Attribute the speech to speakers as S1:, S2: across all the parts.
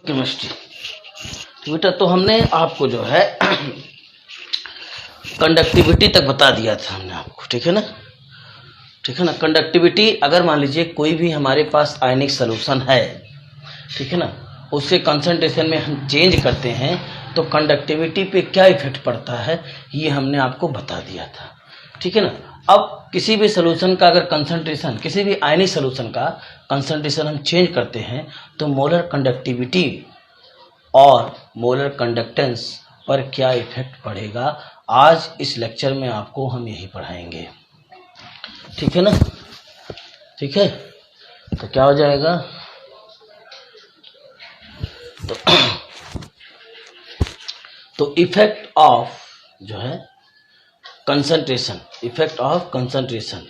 S1: Chemistry. बेटा तो हमने आपको जो है कंडक्टिविटी तक बता दिया था हमने आपको, ठीक है ना, ठीक है ना। कंडक्टिविटी अगर मान लीजिए कोई भी हमारे पास आयनिक सॉल्यूशन है, ठीक है ना, उसके कंसंट्रेशन में हम चेंज करते हैं तो कंडक्टिविटी पे क्या इफेक्ट पड़ता है ये हमने आपको बता दिया था, ठीक है ना। अब किसी भी सॉल्यूशन का अगर कंसंट्रेशन, किसी भी आयनिक सॉल्यूशन का कंसंट्रेशन हम चेंज करते हैं तो मोलर कंडक्टिविटी और मोलर कंडक्टेंस पर क्या इफेक्ट पड़ेगा, आज इस लेक्चर में आपको हम यही पढ़ाएंगे, ठीक है ना। ठीक है, तो क्या हो जाएगा, तो इफेक्ट ऑफ जो है कंसंट्रेशन, इफेक्ट ऑफ कंसंट्रेशन,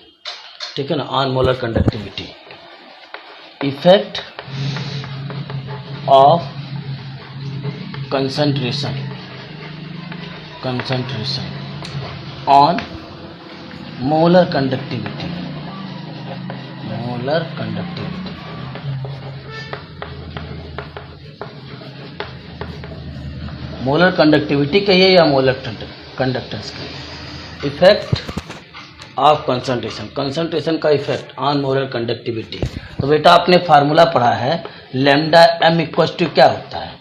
S1: ठीक है ना, on molar conductivity, effect of concentration, concentration on molar conductivity, molar conductivity, molar conductivity कहिए या मोलर कंडक्टेंस कहिए, इफेक्ट ऑफ कंसंट्रेशन, कंसंट्रेशन का इफेक्ट ऑन मोलर कंडक्टिविटी। तो बेटा आपने फार्मूला पढ़ा है लैम्डा एम इक्वल टू क्या होता है,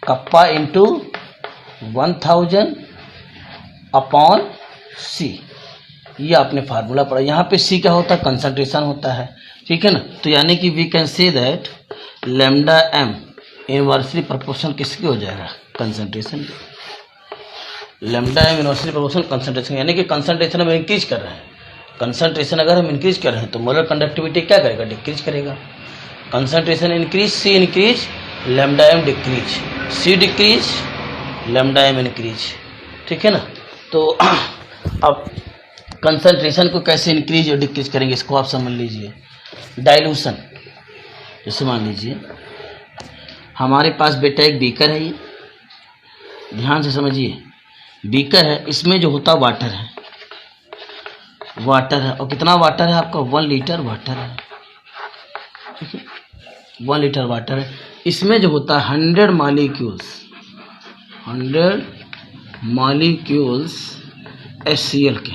S1: कप्पा इंटू 1000 अपॉन सी, ये आपने फार्मूला पढ़ा। यहाँ पे सी क्या होता है, कंसंट्रेशन होता है, ठीक है ना। तो यानी कि we can say that lambda M inversely proportional किसकी हो जाएगा, concentration. Lambda M inversely proportional concentration, यानी कि कंसंट्रेशन हम इंक्रीज कर रहे हैं, कंसंट्रेशन अगर हम इंक्रीज कर रहे हैं तो मोलर कंडक्टिविटी क्या करेगा, डिक्रीज करेगा। कंसंट्रेशन इंक्रीज, सी इंक्रीज, लैम्डा एम डिक्रीज, सी डिक्रीज, लैम्डा एम इंक्रीज, ठीक है ना। तो अब कंसंट्रेशन को कैसे इंक्रीज और डिक्रीज करेंगे इसको आप समझ लीजिए। डाइल्यूशन, जैसे मान लीजिए हमारे पास बेटा एक बीकर है, ये ध्यान से समझिए, बीकर है, इसमें जो होता वाटर है, वाटर है, और कितना वाटर है आपका, 1 लीटर वाटर है, ठीक है, 1 लीटर वाटर है। इसमें जो होता है 100 मॉलिक्यूल्स, 100 मॉलिक्यूल्स HCl के,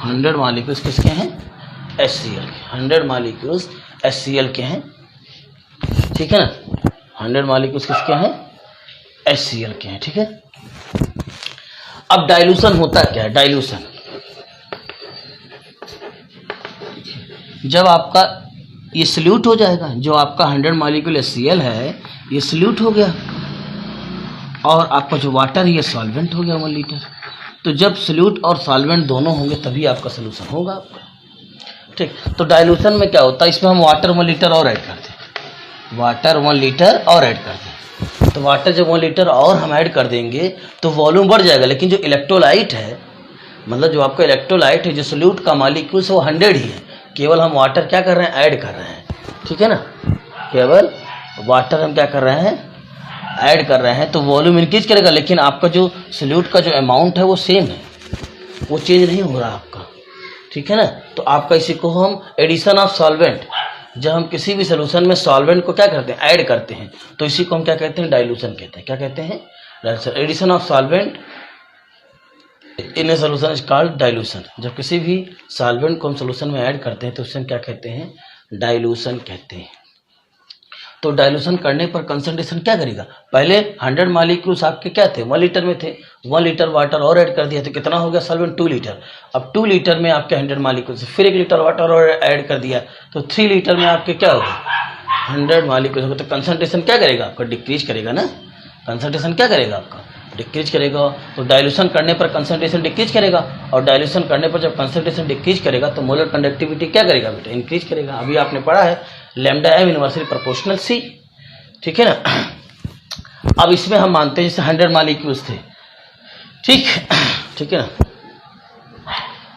S1: 100 मॉलिक्यूल्स किसके हैं, HCl के, 100 मॉलिक्यूल्स HCl के हैं, ठीक है ना, 100 मॉलिक्यूल्स किसके हैं, HCl के हैं, ठीक है। अब डाइल्यूशन होता क्या है, डाइल्यूशन जब आपका ये सल्यूट हो जाएगा, जो आपका 100 मॉलिक्यूल HCl है ये सल्यूट हो गया और आपका जो वाटर है ये सॉल्वेंट हो गया 1 लीटर। तो जब सल्यूट और सॉल्वेंट दोनों होंगे तभी आपका सॉल्यूशन होगा आपका, ठीक। तो डाइल्यूशन में क्या होता है, इसमें हम वाटर 1 लीटर और ऐड करते हैं, वाटर 1 लीटर और ऐड करते हैं। तो वाटर जब 1 लीटर और हम ऐड कर देंगे तो वॉल्यूम बढ़ जाएगा, लेकिन जो इलेक्ट्रोलाइट है, मतलब जो आपका इलेक्ट्रोलाइट है, जो सल्यूट का मॉलिक्यूल्स वो 100 ही है, केवल हम वाटर क्या कर रहे हैं, ऐड कर रहे हैं, ठीक है ना, केवल वाटर हम क्या कर रहे हैं, ऐड कर रहे हैं। तो वॉल्यूम इंक्रीज करेगा, लेकिन आपका जो सल्यूट का जो अमाउंट है वो सेम है, वो चेंज नहीं हो रहा आपका, ठीक है ना। तो आपका इसी को हम एडिशन ऑफ सॉल्वेंट, जब हम किसी भी सोल्यूशन में सॉल्वेंट को क्या करते हैं, ऐड करते हैं, तो इसी को हम क्या कहते हैं, डाइल्यूशन कहते हैं। क्या कहते हैं, dilution. Addition of solvent in a solution is called dilution. जब किसी भी सॉल्वेंट को हम सोल्यूशन में ऐड करते हैं तो उसे हम क्या कहते हैं, डाइल्यूशन कहते हैं। तो डाइल्यूशन करने पर कंसंट्रेशन क्या करेगा, पहले 100 मॉलिक्यूल्स आपके क्या थे, 1 लीटर में थे, 1 लीटर वाटर और ऐड कर दिया तो कितना हो गया सॉल्वेंट, 2 लीटर। अब 2 लीटर में आपके 100 मॉलिक्यूल्स, फिर 1 लीटर वाटर और ऐड कर दिया तो 3 लीटर में आपके क्या होगा, 100 मॉलिक्यूल्स होगा। तो कंसंट्रेशन क्या करेगा आपका, डिक्रीज करेगा ना, कंसंट्रेशन क्या करेगा आपका, डिक्रीज करेगा। तो डाइल्यूशन करने पर कंसंट्रेशन डिक्रीज करेगा, और डाइल्यूशन करने पर जब कंसंट्रेशन डिक्रीज करेगा तो मोलर कंडक्टिविटी क्या करेगा बेटा, इंक्रीज करेगा। अभी आपने पढ़ा है लैम्डा एम इनवर्सली प्रोपोर्शनल सी, ठीक है ना। अब इसमें हम मानते हैं जैसे 100 मॉलिक्यूल्स थे, ठीक, ठीक है ना।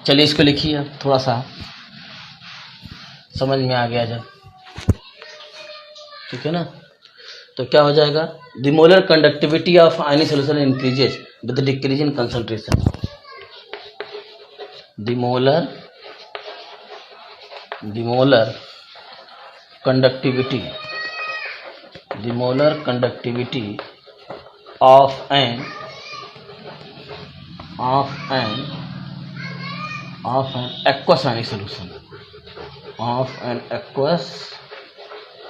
S1: चलिए इसको लिखिए, अब थोड़ा सा समझ में आ गया जब, ठीक है ना। तो क्या हो जाएगा, the molar conductivity of any solution increases with decrease in concentration, the molar conductivity the molar conductivity of an aqueous ionic solution, of an aqueous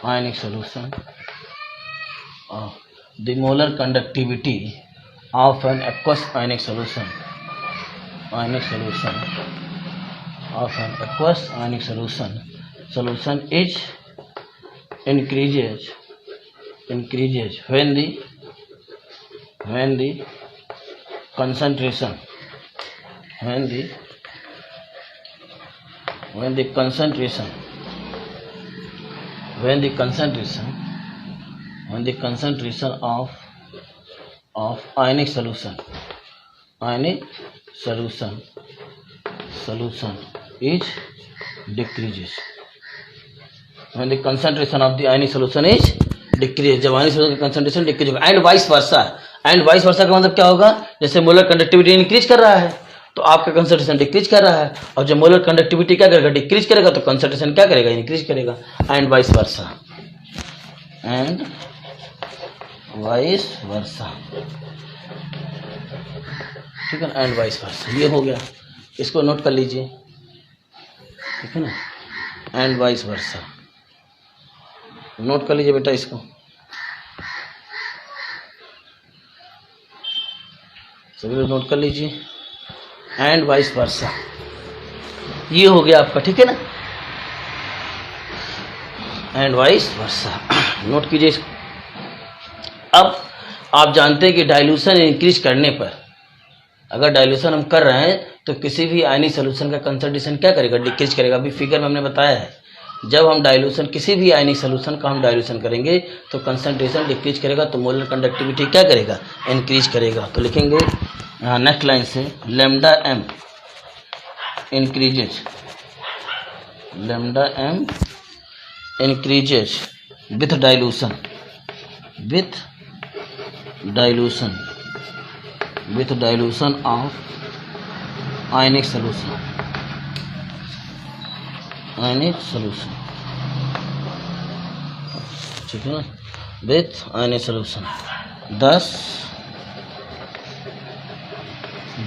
S1: ionic solution, the molar conductivity of an aqueous ionic solution of an aqueous ionic solution is increases when the concentration of ionic solution is decreases. When the concentration of the ionic solution is decrease, जब ionic solution का concentration decrease होगा, and vice versa का मतलब क्या होगा, जैसे molar conductivity increase कर रहा है तो आपका कंसंट्रेशन डिक्रीज कर रहा है, और जब मोलर कंडक्टिविटी क्या करेगा, डिक्रीज करेगा, तो कंसंट्रेशन क्या करेगा, इंक्रीज करेगा, एंड वाइस वर्सा ठीक है ना, एंड वाइस वर्सा। ये हो गया, इसको नोट कर लीजिए, ठीक है ना, एंड वाइस वर्सा नोट कर लीजिए बेटा इसको, सभी लोग नोट कर लीजिए, एंड वाइस वर्सा। ये हो गया आपका, ठीक है ना, एंड वाइस वर्सा नोट कीजिए इसको। अब आप जानते हैं कि डाइल्यूशन इंक्रीज करने पर, अगर डाइल्यूशन हम कर रहे हैं तो किसी भी आयनिक सोल्यूशन का कंसंट्रेशन क्या करेगा, डिक्रीज करेगा। अभी फिगर में हमने बताया है, जब हम डाइल्यूशन किसी भी आयनिक सोल्यूशन का हम डाइल्यूशन करेंगे तो कंसंट्रेशन डिक्रीज करेगा, तो मोलर कंडक्टिविटी क्या करेगा, इंक्रीज करेगा। तो लिखेंगे नेक्स्ट लाइन से, lambda M increases with dilution of ionic solution ठीक है ना, with ionic solution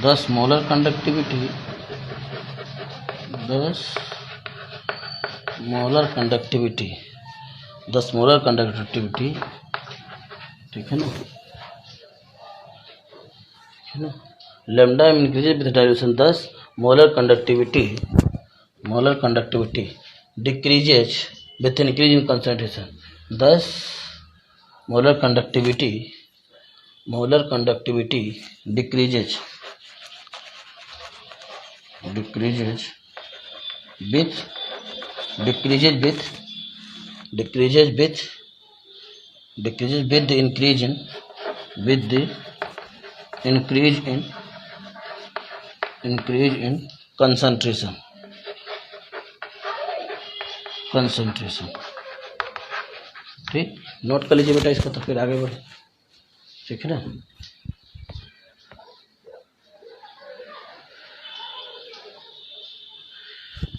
S1: 10 molar conductivity ठीक है ना, lambda increases with dilution 10 molar conductivity decreases with increase in concentration 10 molar conductivity decreases with increase in concentration ठीक, note कर लीजिए बेटा इसको, तो फिर आगे बढ़े, ठीक है ना।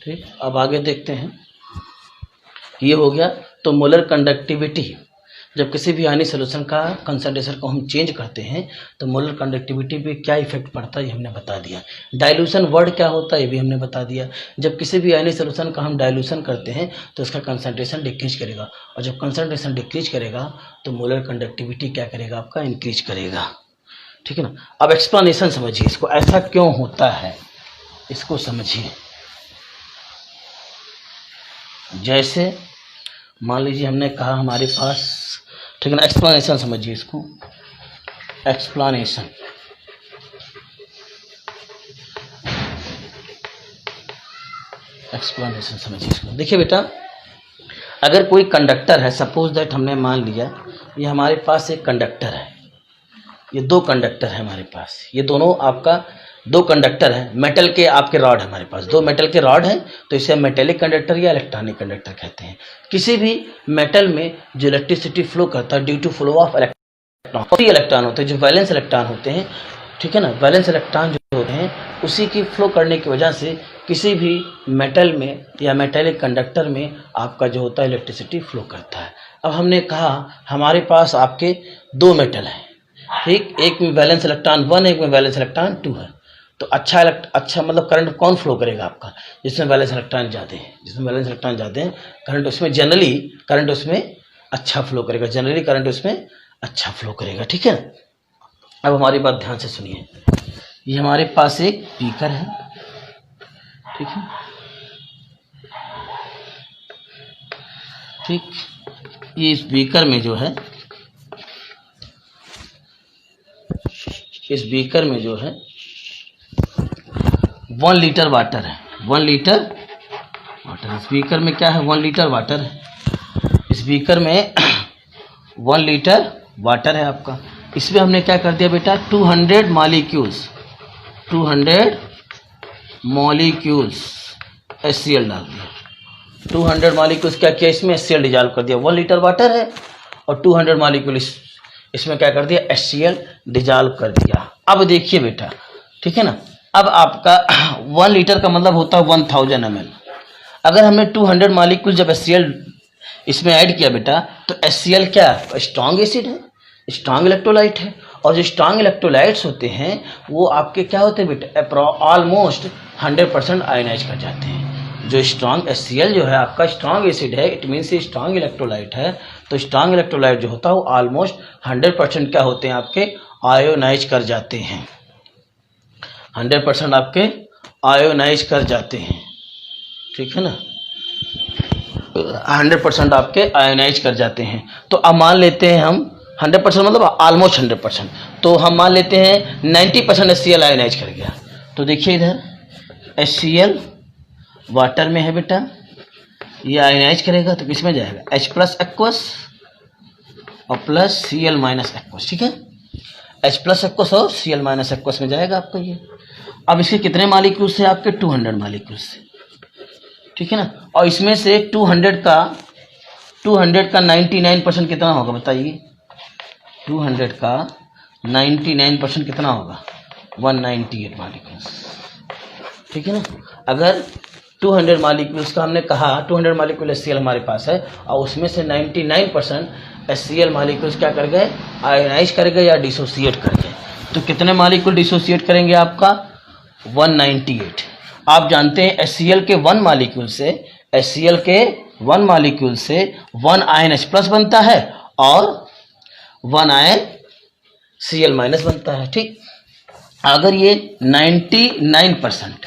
S1: ठीक, अब आगे देखते हैं, ये हो गया। तो मोलर कंडक्टिविटी, जब किसी भी आयनिक सॉल्यूशन का कंसंट्रेशन को हम चेंज करते हैं तो मोलर कंडक्टिविटी पे क्या इफेक्ट पड़ता है, ये हमने बता दिया। डाइल्यूशन वर्ड क्या होता है, ये भी हमने बता दिया। जब किसी भी आयनिक सॉल्यूशन का हम डाइल्यूशन करते हैं तो उसका कंसंट्रेशन डिक्रीज करेगा, और जब कंसंट्रेशन डिक्रीज करेगा तो मोलर कंडक्टिविटी क्या करेगा, आपका इंक्रीज करेगा, ठीक है ना। अब एक्सप्लेनेशन समझिए इसको, ऐसा क्यों होता है इसको समझिए। जैसे मान लीजिए हमने कहा हमारे पास, ठीक है ना, एक्सप्लेनेशन समझिए इसको, एक्सप्लेनेशन समझिए इसको। देखिए बेटा, अगर कोई कंडक्टर है, सपोज दैट हमने मान लिया ये हमारे पास एक कंडक्टर है, ये 2 कंडक्टर है हमारे पास, ये दोनों आपका 2 कंडक्टर है, मेटल के आपके रॉड है हमारे पास, 2 मेटल के रॉड हैं, तो इसे हम मेटेलिक कंडक्टर या इलेक्ट्रॉनिक कंडक्टर कहते हैं। किसी भी मेटल में जो इलेक्ट्रिसिटी फ्लो करता है due to flow of electron होते हैं, जो वैलेंस इलेक्ट्रॉन होते हैं, ठीक है ना, वैलेंस इलेक्ट्रॉन जो होते हैं उसी की फ्लो करने की वजह से किसी भी मेटल में या मेटेलिक कंडक्टर में आपका जो होता है इलेक्ट्रिसिटी फ्लो करता है। अब हमने कहा हमारे पास आपके दो मेटल हैं, ठीक, एक में वैलेंस इलेक्ट्रॉन 1 है, एक में वैलेंस इलेक्ट्रॉन 2 है। तो अच्छा मतलब करंट कौन फ्लो करेगा आपका, जिसमें वैलेंस इलेक्ट्रॉन ज़्यादा है, जिसमें वैलेंस इलेक्ट्रॉन ज़्यादा है करंट उसमें जनरली करंट उसमें अच्छा फ्लो करेगा, जनरली करंट उसमें अच्छा फ्लो करेगा, ठीक है। अब हमारी बात ध्यान से सुनिए, ये हमारे पास एक बीकर है, ठीक है, ठीक, ये इस बीकर में जो है, इस बीकर में जो है 1 लीटर वाटर है, 1 लीटर वाटर। इस बीकर में क्या है, 1 लीटर वाटर है, इस बीकर में 1 लीटर वाटर है आपका। इसमें हमने क्या कर दिया बेटा, 200 मॉलिक्यूल्स, 200 मॉलिक्यूल्स HCl डाल दिया। 200 मॉलिक्यूल्स क्या किया, इसमें HCl डिजॉल्व कर दिया। 1 लीटर वाटर है और 200 मॉलिक्यूल इसमें क्या कर दिया, HCl डिजॉल्व कर दिया। अब देखिए बेटा, ठीक है ना, अब आपका 1 लीटर का मतलब होता है 1000 ml। अगर हमने 200 मॉलिक्यूल जब HCl इसमें ऐड किया बेटा, तो HCl क्या स्ट्रॉन्ग एसिड है, स्ट्रॉन्ग इलेक्ट्रोलाइट है, और जो स्ट्रॉन्ग इलेक्ट्रोलाइट्स होते हैं वो आपके क्या होते हैं बेटा, ऑलमोस्ट 100% आयनाइज कर जाते हैं। जो स्ट्रॉन्ग HCl जो है आपका स्ट्रॉन्ग एसिड है, इट मीन्स ये स्ट्रॉन्ग इलेक्ट्रोलाइट है, तो स्ट्रॉन्ग इलेक्ट्रोलाइट जो होता है वो ऑलमोस्ट 100% क्या होते हैं आपके, आयोनाइज कर जाते हैं, 100% आपके आयोनाइज कर जाते हैं, ठीक है ना, 100% आपके आयोनाइज कर जाते हैं। तो अब मान लेते हैं हम 100% मतलब ऑलमोस्ट 100%, तो हम मान लेते हैं 90% HCl आयोनाइज कर गया। तो देखिए इधर HCl वाटर में है बेटा, ये आयोनाइज करेगा तो किस में जाएगा, H+ एक्वस और प्लस Cl- एक्वस, ठीक है, H+ एक्वस और Cl- एक्वस में जाएगा आपका ये। अब इसके कितने मॉलिक्यूल्स है आपके, 200 मॉलिक्यूल्स, ठीक है ना, और इसमें से 200 का 99% कितना होगा बताइए, 200 का 99% कितना होगा, 198 मॉलिक्यूल्स, ठीक है ना। अगर 200 मॉलिक्यूल्स का हमने कहा, 200 मॉलिक्यूल HCl हमारे पास है और उसमें से 99% HCl मॉलिक्यूल्स क्या कर गए, आयोनाइज कर गए या डिसोसिएट कर गए। तो कितने मॉलिक्यूल डिसोसिएट करेंगे आपका, 198। आप जानते हैं HCl के 1 मॉलिक्यूल से, HCl के 1 मॉलिक्यूल से 1 आयन H+ बनता है और 1 आयन Cl- बनता है, ठीक। अगर ये 99%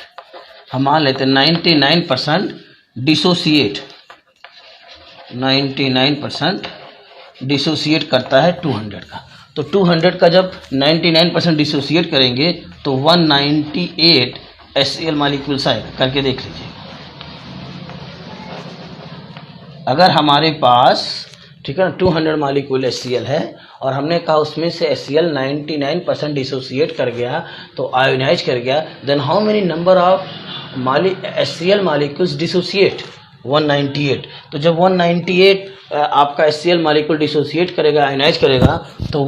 S1: हम मान लेते हैं 99% डिसोसिएट, 99% डिसोसिएट करता है 200 का, तो 200 का जब 99% डिसोसिएट करेंगे तो 198 HCl मॉलिक्यूल्स आएगा, करके देख लीजिए। अगर हमारे पास, ठीक है ना, 200 मॉलिक्यूल HCl है और हमने कहा उसमें से HCl 99% डिसोसिएट कर गया, तो आयोनाइज कर गया, then how many number of HCl molecules dissociate, 198। तो जब 198 आपका HCl मॉलिक्यूल डिसोसिएट करेगा, आयोनाइज करेगा, तो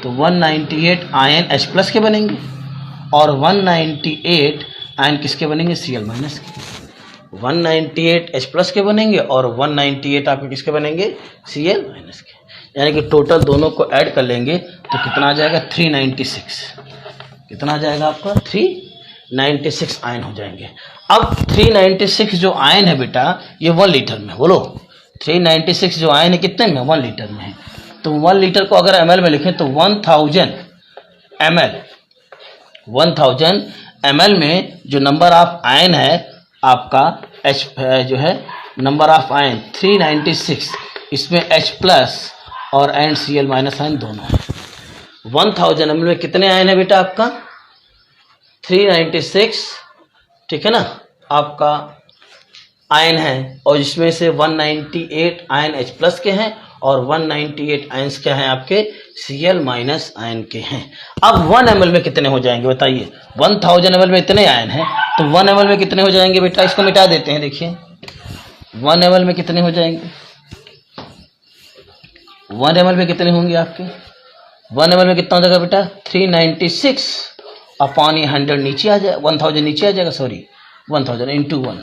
S1: 198 आयन H+ के बनेंगे और 198 आयन किसके बनेंगे, Cl- के। 198 H+ के बनेंगे और 198 आपके किसके बनेंगे, Cl- के। यानी कि टोटल दोनों को ऐड कर लेंगे तो कितना आ जाएगा, 396। कितना आ जाएगा आपका, 396 आयन हो जाएंगे। अब 396 जो आयन है बेटा, ये 1 लीटर में, बोलो 396 जो आयन है कितने में, 1 लीटर में है। तो 1 लीटर को अगर ml में लिखें तो 1000 ml में जो नंबर ऑफ आयन है आपका H जो है नंबर ऑफ आयन 396, इसमें H+ और एंड Cl- आयन दोनों है। 1000 ml में कितने आयन है बेटा आपका, 396, ठीक है ना, आपका आयन है, और जिसमें से 198 आयन H+ के हैं और 198 आयन्स क्या हैं आपके, Cl- आयन के हैं। अब 1 ml में कितने हो जाएंगे बताइए, 1000 ml में इतने आयन हैं, तो 1 ml में कितने हो जाएंगे बेटा, इसको मिटा देते हैं, देखिए 1 ml में कितने हो जाएंगे, 1 ml में कितने होंगे आपके, 1 ml में कितना हो जाएगा बेटा, 396 अपॉन ये 100 नीचे आ जाए, 1000 नीचे आ जाएगा, सॉरी 1000 इंटू 1,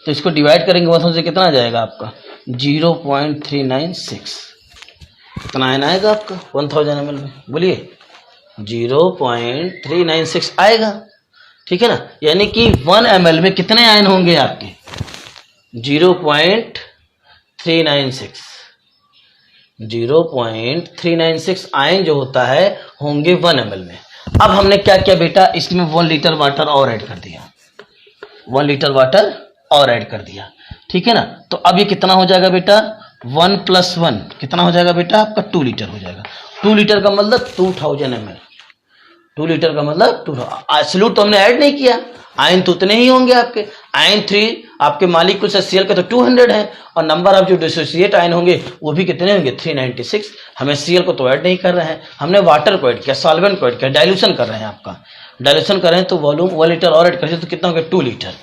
S1: तो इसको डिवाइड करेंगे 1000 से कितना आ जाएगा आपका, 0.396। कितना आयन आएगा आपका 1000 ml में, बोलिए 0.396 आएगा, ठीक है ना। यानी कि 1 ml में कितने आयन होंगे आपके 0.396। 0.396 आयन जो होता है होंगे 1 ml में। अब हमने क्या किया बेटा, इसमें 1 लीटर वाटर और ऐड कर दिया, 1 लीटर वाटर और ऐड कर दिया, ठीक है ना। तो अब ये कितना हो जाएगा बेटा 1 + 1 कितना हो जाएगा बेटा आपका 2 लीटर हो जाएगा। 2 लीटर का मतलब 2000 ml, 2 लीटर का मतलब 2000। एब्सोल्यूट तो हमने ऐड नहीं किया, आयन तो उतने ही होंगे आपके। आयन 3 आपके मॉलिक्यूल से Cl का तो 200 है, और नंबर ऑफ जो डिसोसिएट आयन होंगे वो भी कितने होंगे 396। हमें Cl को तो ऐड नहीं कर रहे हैं, हमने वाटर को ऐड किया, सॉल्वेंट को ऐड किया, डाइल्यूशन कर रहे हैं, आपका डाइल्यूशन कर रहे हैं तो वॉल्यूम 1 लीटर और ऐड करें तो कितना हो गया 2 लीटर,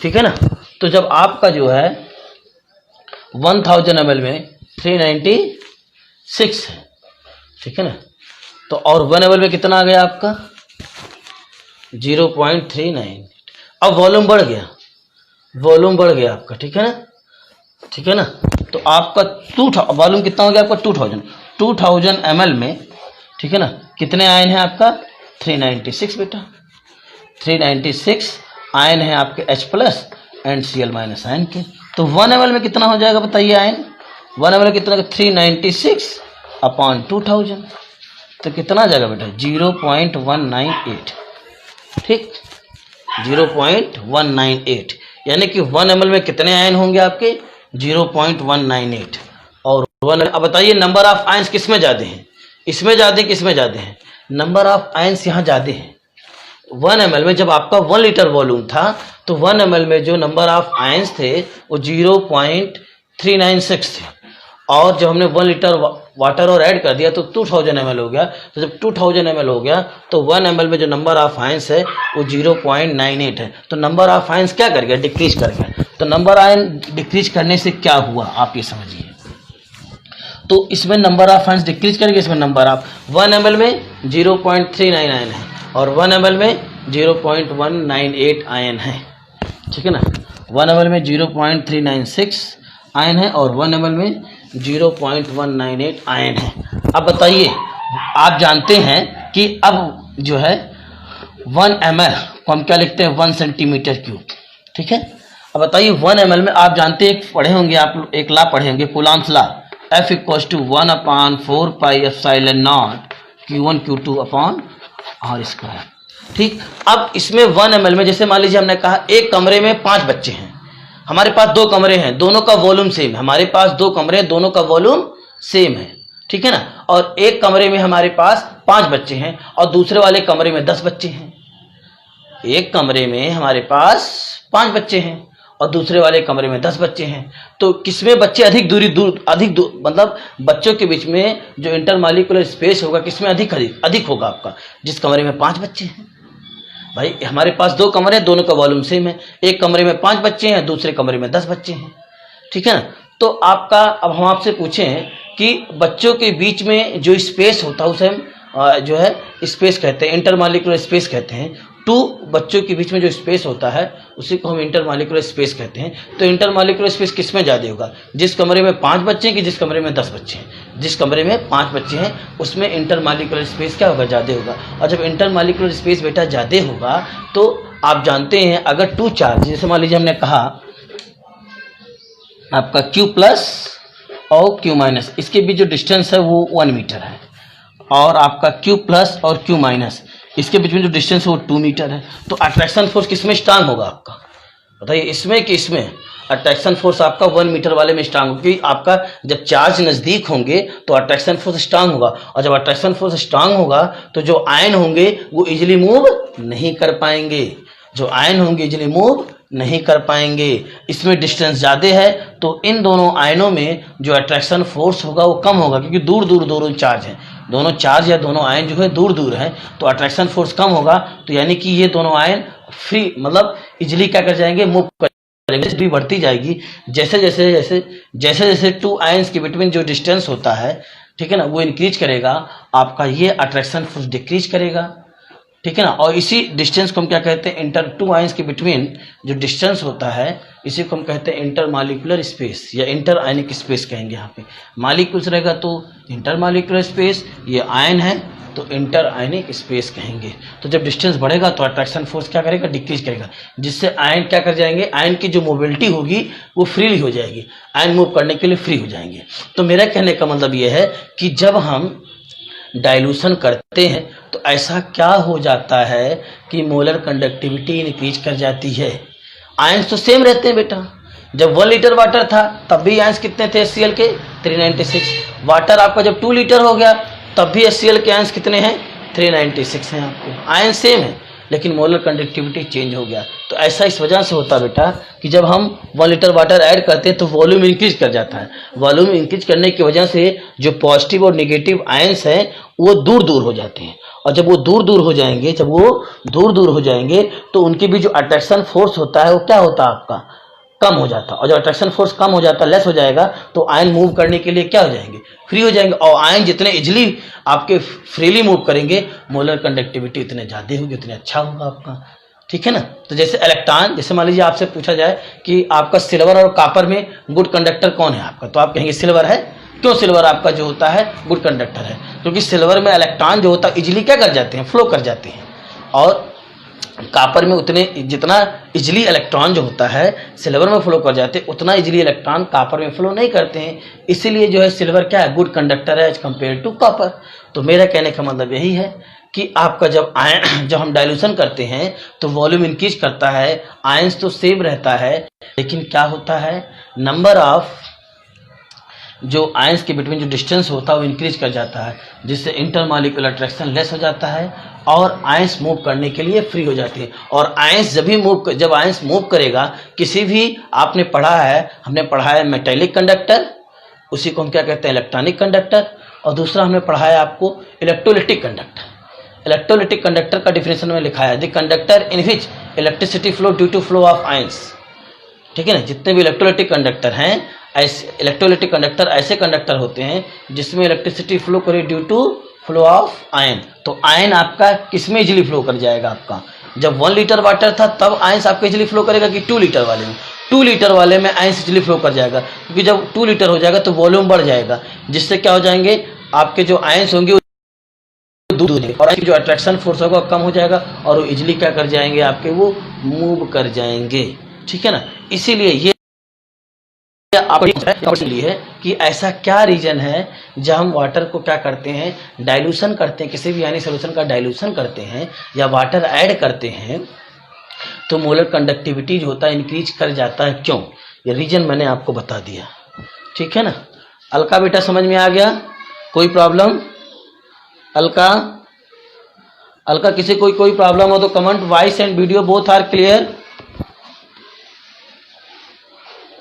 S1: ठीक है ना। तो जब आपका जो है 1000 ml में 396 है, ठीक है ना, तो और 1 ml में कितना आ गया आपका 0.39। अब वॉल्यूम बढ़ गया, वॉल्यूम बढ़ गया आपका, ठीक है ना, ठीक है ना। तो आपका वॉल्यूम कितना हो गया आपका 2000 ml में, ठीक है ना। कितने आयन है आपका 396 बेटा, 396 आयन है आपके H+ एंड Cl- आयन के। तो 1 ml में कितना हो जाएगा बताइए आयन, 1 ml में कितना 396/2000, तो कितना आ जाएगा बेटा 0.198, ठीक 0.198। यानी कि 1 ml में कितने आयन होंगे आपके 0.198। और 1 अब बताइए नंबर ऑफ आयंस किस में ज़्यादा हैं, इसमें ज़्यादा किस में ज़्यादा है, नंबर ऑफ आयंस यहाँ ज़्यादा है। 1 ml में जब आपका 1 लीटर वॉल्यूम था तो 1 ml में जो नंबर ऑफ आयंस थे वो 0.396 थे, और जब हमने 1 लीटर वाटर और ऐड कर दिया तो 2000 ml हो गया। तो जब 2000 ml हो गया तो 1 ml में जो नंबर ऑफ आयंस है वो 0.98 है। तो नंबर ऑफ आयंस क्या कर गया, डिक्रीज कर गया। तो नंबर आयन डिक्रीज करने से क्या हुआ आप ये समझिए। तो इसमें नंबर ऑफ आयंस डिक्रीज करेंगे, इसमें नंबर ऑफ 1 ml में 0.39 आयन है और 1 ml में 0.198 आयन है, ठीक है ना। 1 ml में 0.396 आयन है और 1 ml में 0.198 आयन है। अब बताइए, आप जानते हैं कि अब जो है 1 ml को हम क्या लिखते हैं 1 सेंटीमीटर क्यूब, ठीक है। अब बताइए 1 ml में आप जानते हैं पढ़े होंगे आप एक लॉ पढ़े होंगे Coulomb's law, F = 1/4πε0 Q1 Q2/r², ठीक। अब इसमें 1 ml में जैसे मान लीजिए हमने कहा एक कमरे में 5 बच्चे हैं, हमारे पास 2 कमरे हैं, दोनों का वॉल्यूम सेम है, हमारे पास 2 कमरे हैं, दोनों का वॉल्यूम सेम है, ठीक है ना। और एक कमरे में हमारे पास 5 बच्चे हैं और दूसरे वाले कमरे में 10 बच्चे हैं। एक कमरे में हमारे पास 5 बच्चे हैं और दूसरे वाले कमरे में 10 बच्चे हैं। तो किसमें बच्चे अधिक मतलब बच्चों के बीच में जो इंटरमॉलिक्यूलर स्पेस होगा किसमें अधिक होगा आपका, जिस कमरे में 5 बच्चे हैं। भाई हमारे पास 2 कमरे हैं, दोनों का वॉल्यूम सेम है, एक कमरे में 5 बच्चे हैं, दूसरे कमरे में 10 बच्चे हैं, ठीक है ना। तो आपका अब हम आपसे पूछें कि बच्चों के बीच में जो स्पेस होता है उसे हम जो है स्पेस कहते हैं, इंटरमॉलिक्यूलर स्पेस कहते हैं। 2 बच्चों के बीच में जो स्पेस होता है उसी को हम इंटरमॉलिक्यूलर स्पेस कहते हैं। तो इंटरमॉलिक्यूलर स्पेस किस में ज़्यादा होगा, जिस कमरे में 5 बच्चे हैं कि जिस कमरे में 10 बच्चे हैं। जिस कमरे में 5 बच्चे हैं उसमें इंटरमॉलिक्यूलर स्पेस क्या होगा, ज़्यादा होगा। और जब इंटरमॉलिक्यूलर स्पेस बेटा ज़्यादा होगा तो आप जानते हैं अगर 2 चार्ज, जैसे मान लीजिए हमने कहा आपका Q+ और Q-, इसके बीच जो डिस्टेंस है वो 1 मीटर है, और आपका Q+ और Q- इसके बीच में जो डिस्टेंस है वो 2 मीटर है। तो अट्रैक्शन फोर्स किसमें स्ट्रांग होगा आपका, बताइए इसमें कि इसमें। अट्रैक्शन फोर्स आपका 1 मीटर वाले में स्ट्रांग होगा, क्योंकि आपका जब चार्ज नज़दीक होंगे तो अट्रैक्शन फोर्स स्ट्रांग होगा, और जब अट्रैक्शन फोर्स स्ट्रांग होगा तो जो आयन होंगे वो इजीली मूव नहीं कर पाएंगे, जो आयन होंगे इजीली मूव नहीं कर पाएंगे। इसमें डिस्टेंस ज़्यादा है तो इन दोनों आयनों में जो अट्रैक्शन फोर्स होगा वो कम होगा, क्योंकि दूर दूर दोनों चार्ज हैं, दोनों चार्ज या दोनों आयन जो है दूर दूर हैं, तो अट्रैक्शन फोर्स कम होगा। तो यानी कि ये दोनों आयन फ्री मतलब इजीली क्या कर जाएंगे, मूव करेंगे, भी बढ़ती जाएगी। जैसे जैसे 2 आयंस के बिटवीन जो डिस्टेंस होता है, ठीक है ना, वो इंक्रीज करेगा, आपका ये अट्रैक्शन फोर्स डिक्रीज करेगा, ठीक है ना। और इसी डिस्टेंस को हम क्या कहते हैं, 2 आयंस के बिटवीन जो डिस्टेंस होता है इसी को हम कहते हैं इंटर मॉलिक्यूलर स्पेस या इंटर आयनिक स्पेस कहेंगे। यहाँ पे मॉलिक्यूल्स रहेगा तो इंटर मॉलिक्यूलर स्पेस, ये आयन है तो इंटर आयनिक स्पेस कहेंगे। तो जब डिस्टेंस बढ़ेगा तो अट्रैक्शन फोर्स क्या करेगा, डिक्रीज करेगा, जिससे आयन क्या कर जाएंगे, आयन की जो मोबिलिटी होगी वो फ्रीली हो जाएगी, आयन मूव करने के लिए फ्री हो जाएंगे। तो मेरा कहने का मतलब ये है कि जब हम डाइल्यूशन करते हैं तो ऐसा क्या हो जाता है कि मोलर कंडक्टिविटी इंक्रीज कर जाती है। आयंस तो सेम रहते हैं बेटा, जब 1 लीटर वाटर था तब भी आयंस कितने थे HCl के 396। वाटर आपका जब 2 लीटर हो गया तब भी HCl के आयंस कितने हैं 396 हैं। आपको आयन सेम है लेकिन मोलर कंडक्टिविटी चेंज हो गया। तो ऐसा इस वजह से होता है बेटा कि जब हम 1 लीटर वाटर ऐड करते हैं तो वॉल्यूम इंक्रीज कर जाता है। वॉल्यूम इंक्रीज करने की वजह से जो पॉजिटिव और नेगेटिव आयंस हैं वो दूर दूर हो जाते हैं, और जब वो दूर दूर हो जाएंगे तो उनकी भी जो अट्रैक्शन फोर्स होता है वो क्या होता है आपका, कम हो जाता है। और जब अट्रैक्शन फोर्स कम हो जाता है, लेस हो जाएगा, तो आयन मूव करने के लिए क्या हो जाएंगे, फ्री हो जाएंगे। और आयन जितने इजिली आपके फ्रीली मूव करेंगे, मोलर कंडक्टिविटी उतने ज़्यादा होगी, उतने अच्छा होगा आपका, ठीक है ना। तो जैसे इलेक्ट्रॉन, जैसे मान लीजिए आपसे पूछा जाए कि आपका सिल्वर और कॉपर में गुड कंडक्टर कौन है आपका, तो आप कहेंगे सिल्वर है। क्यों सिल्वर आपका जो होता है गुड कंडक्टर है, क्योंकि सिल्वर में इलेक्ट्रॉन जो होता है इजिली क्या कर जाते हैं, फ्लो कर जाते हैं, और कॉपर में उतने जितना इजिली इलेक्ट्रॉन जो होता है सिल्वर में फ्लो कर जाते हैं, उतना इजिली इलेक्ट्रॉन कॉपर में फ्लो नहीं करते हैं। इसीलिए जो है सिल्वर क्या है, गुड कंडक्टर है एज कम्पेयर टू कॉपर। तो मेरा कहने का मतलब यही है कि आपका जब हम डाइल्यूशन करते हैं तो वॉल्यूम इंक्रीज करता है, आयंस तो सेम रहता है, लेकिन क्या होता है, नंबर ऑफ जो आयंस के बिटवीन जो डिस्टेंस होता है वो इंक्रीज कर जाता है, जिससे इंटरमॉलिक्यूलर अट्रैक्शन लेस हो जाता है और आयंस मूव करने के लिए फ्री हो जाती है। और आयंस जब आयंस मूव करेगा, किसी भी आपने पढ़ा है, हमने पढ़ा है मेटेलिक कंडक्टर, उसी को हम क्या कहते हैं इलेक्ट्रॉनिक कंडक्टर, और दूसरा हमने पढ़ा है आपको इलेक्ट्रोलिटिक कंडक्टर। इलेक्ट्रोलिटिक कंडक्टर का डिफिनेशन में लिखा है the conductor in which electricity flow due to flow of ions, ठीक है ना। जितने भी इलेक्ट्रोलिटिक कंडक्टर हैं, ऐसे इलेक्ट्रोलिटिक कंडक्टर ऐसे कंडक्टर होते हैं जिसमें इलेक्ट्रिसिटी फ्लो करे due to flow of ion. तो आयन आपका किसमें इजिली फ्लो कर जाएगा, आपका जब 1 लीटर वाटर था तब आयंस आपका इजिली फ्लो करेगा कि 2 लीटर वाले में, 2 लीटर वाले में आयंस इजिली फ्लो कर जाएगा, क्योंकि जब 2 लीटर हो जाएगा तो वॉल्यूम बढ़ जाएगा, जिससे क्या हो जाएंगे, आपके जो आयंस होंगे दूर हो जाएंगे और जो अट्रैक्शन फोर्स होगा कम हो जाएगा और वो इजिली क्या कर जाएंगे, आपके वो मूव कर जाएंगे, ठीक है ना। इसीलिए ये आपके है कि ऐसा क्या रीजन है जब हम वाटर को क्या करते हैं, डाइल्यूशन करते हैं, किसी भी यानी सोल्यूशन का डाइल्यूशन करते हैं या वाटर ऐड करते हैं तो मोलर कंडक्टिविटी जो होता है इंक्रीज कर जाता है। क्यों, ये रीजन मैंने आपको बता दिया, ठीक है ना। अलका बेटा समझ में आ गया, कोई प्रॉब्लम? अलका किसी कोई प्रॉब्लम हो तो comment, voice and video both are clear,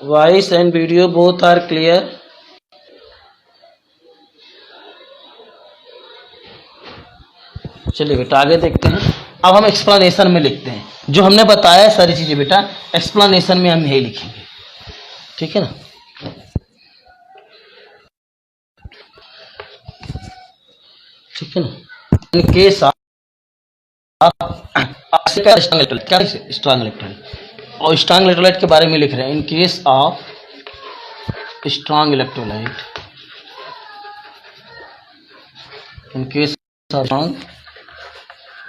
S1: voice and video both are clear. चलिए बेटा आगे देखते हैं। अब हम एक्सप्लेनेशन में लिखते हैं, जो हमने बताया सारी चीजें बेटा एक्सप्लेनेशन में हम यही लिखेंगे, ठीक है ना। ठीक है ना। इन केस ऑफ स्ट्रॉन्ग इलेक्ट्रोलाइट, और स्ट्रॉन्ग इलेक्ट्रोलाइट के बारे में लिख रहे हैं, इन case of strong electrolyte, in case of strong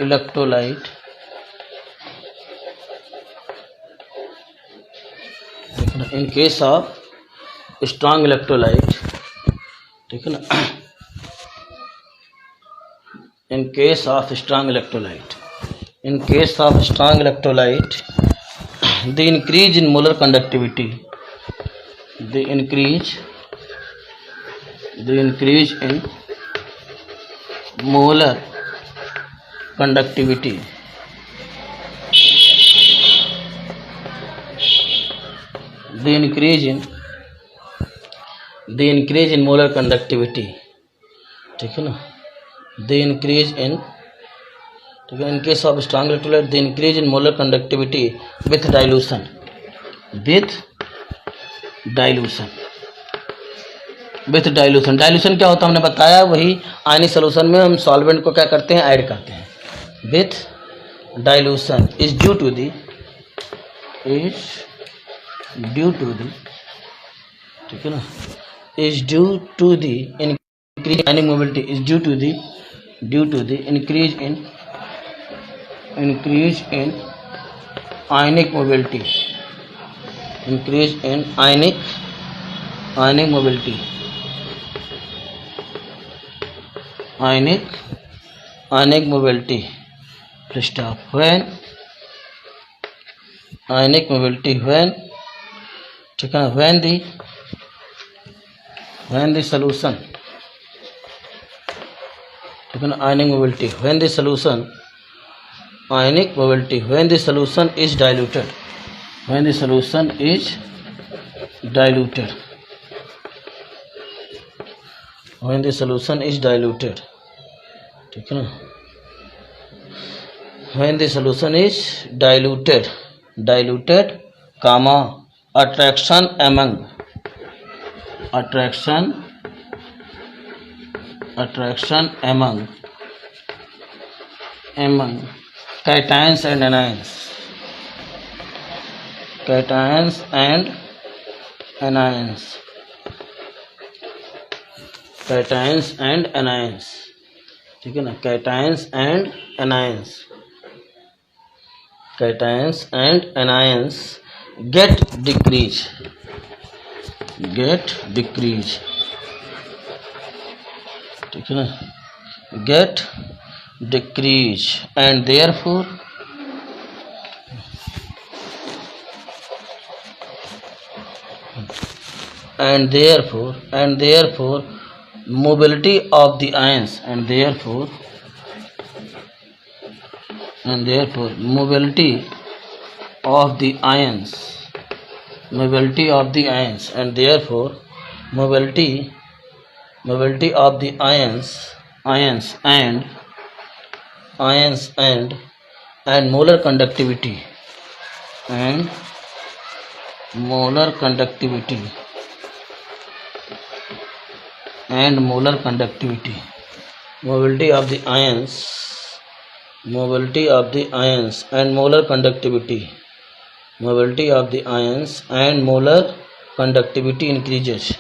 S1: electrolyte, in case of strong electrolyte, ठीक है ना, in case of strong electrolyte, the increase in molar conductivity, the increase in molar conductivity molar conductivity, ठीक है ना, the increase in, in case of strong electrolyte, the increase in molar conductivity with dilution, dilution क्या होता है हमने बताया, वही आयनिक solution में हम सॉल्वेंट को क्या करते हैं, ऐड करते हैं। With dilution is due to the due to the, ठीक है ना, is due to the increase ionic mobility, is due to the increase in ionic mobility, increase in ionic mobility, ionic mobility, stop, when ionic mobility, when, ठीक है ना, when the solution, ठीक है ना, ionic mobility, when the solution, ionic mobility, when the solution is diluted, when the solution is diluted, when the solution is diluted, ठीक है ना, when the solution is diluted, comma, attraction among cations and anions, cations and anions, ठीक है ना, cations and anions get decrease, ठीक है ना, get decrease and therefore mobility of the ions, and therefore mobility of the ions, and therefore mobility of the ions and molar conductivity, mobility of the ions and molar conductivity, increases,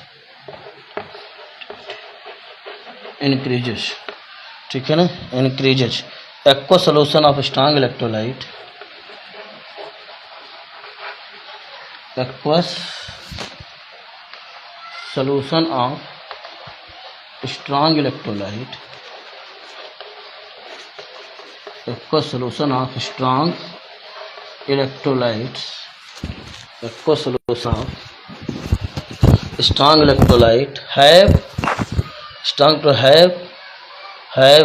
S1: ठीक है ना, increases, aqueous solution of strong electrolyte, aqueous solution of strong electrolyte, aqueous solution of strong electrolytes, aqueous solution of strong electrolyte have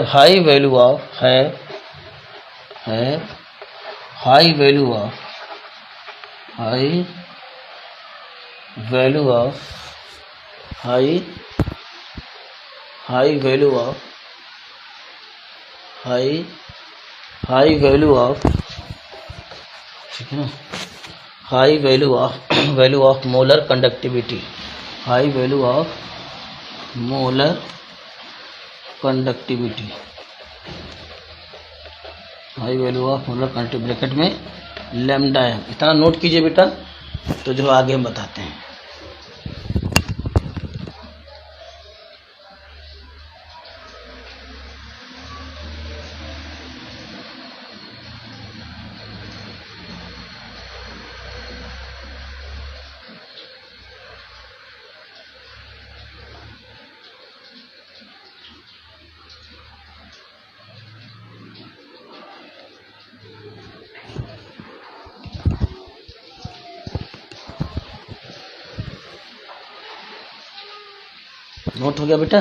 S1: high value of high value of ठीक है ना, high value of molar conductivity, high value of molar conductivity, high value of molar conductivity, bracket में lambda है। इतना note कीजिए बेटा, तो जो आगे हम बताते हैं। नोट हो गया बेटा?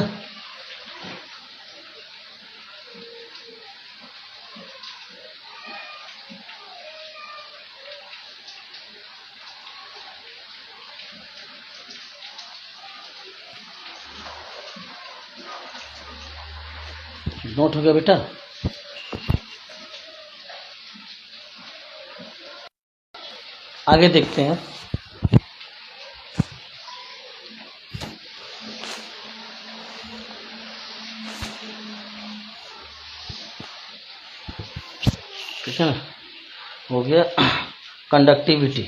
S1: नोट हो गया बेटा? आगे देखते हैं। ठीक है ना, हो गया कंडक्टिविटी।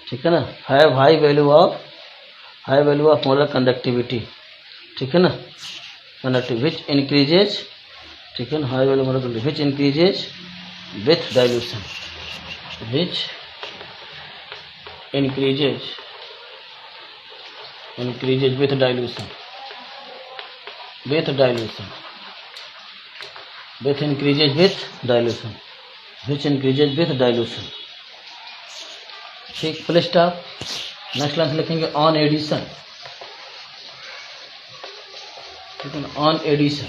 S1: ठीक है ना, have high value of molar conductivity, ठीक है ना, कंडक्टिव विच इंक्रीजेज, ठीक है ना, high value molar conductivity which increases with dilution, which increases with dilution, with increases with dilution, ठीक, फुल स्टॉप। नेक्स्ट लाइन लिखेंगे ऑन एडिशन, ठीक है ना, ऑन एडिशन,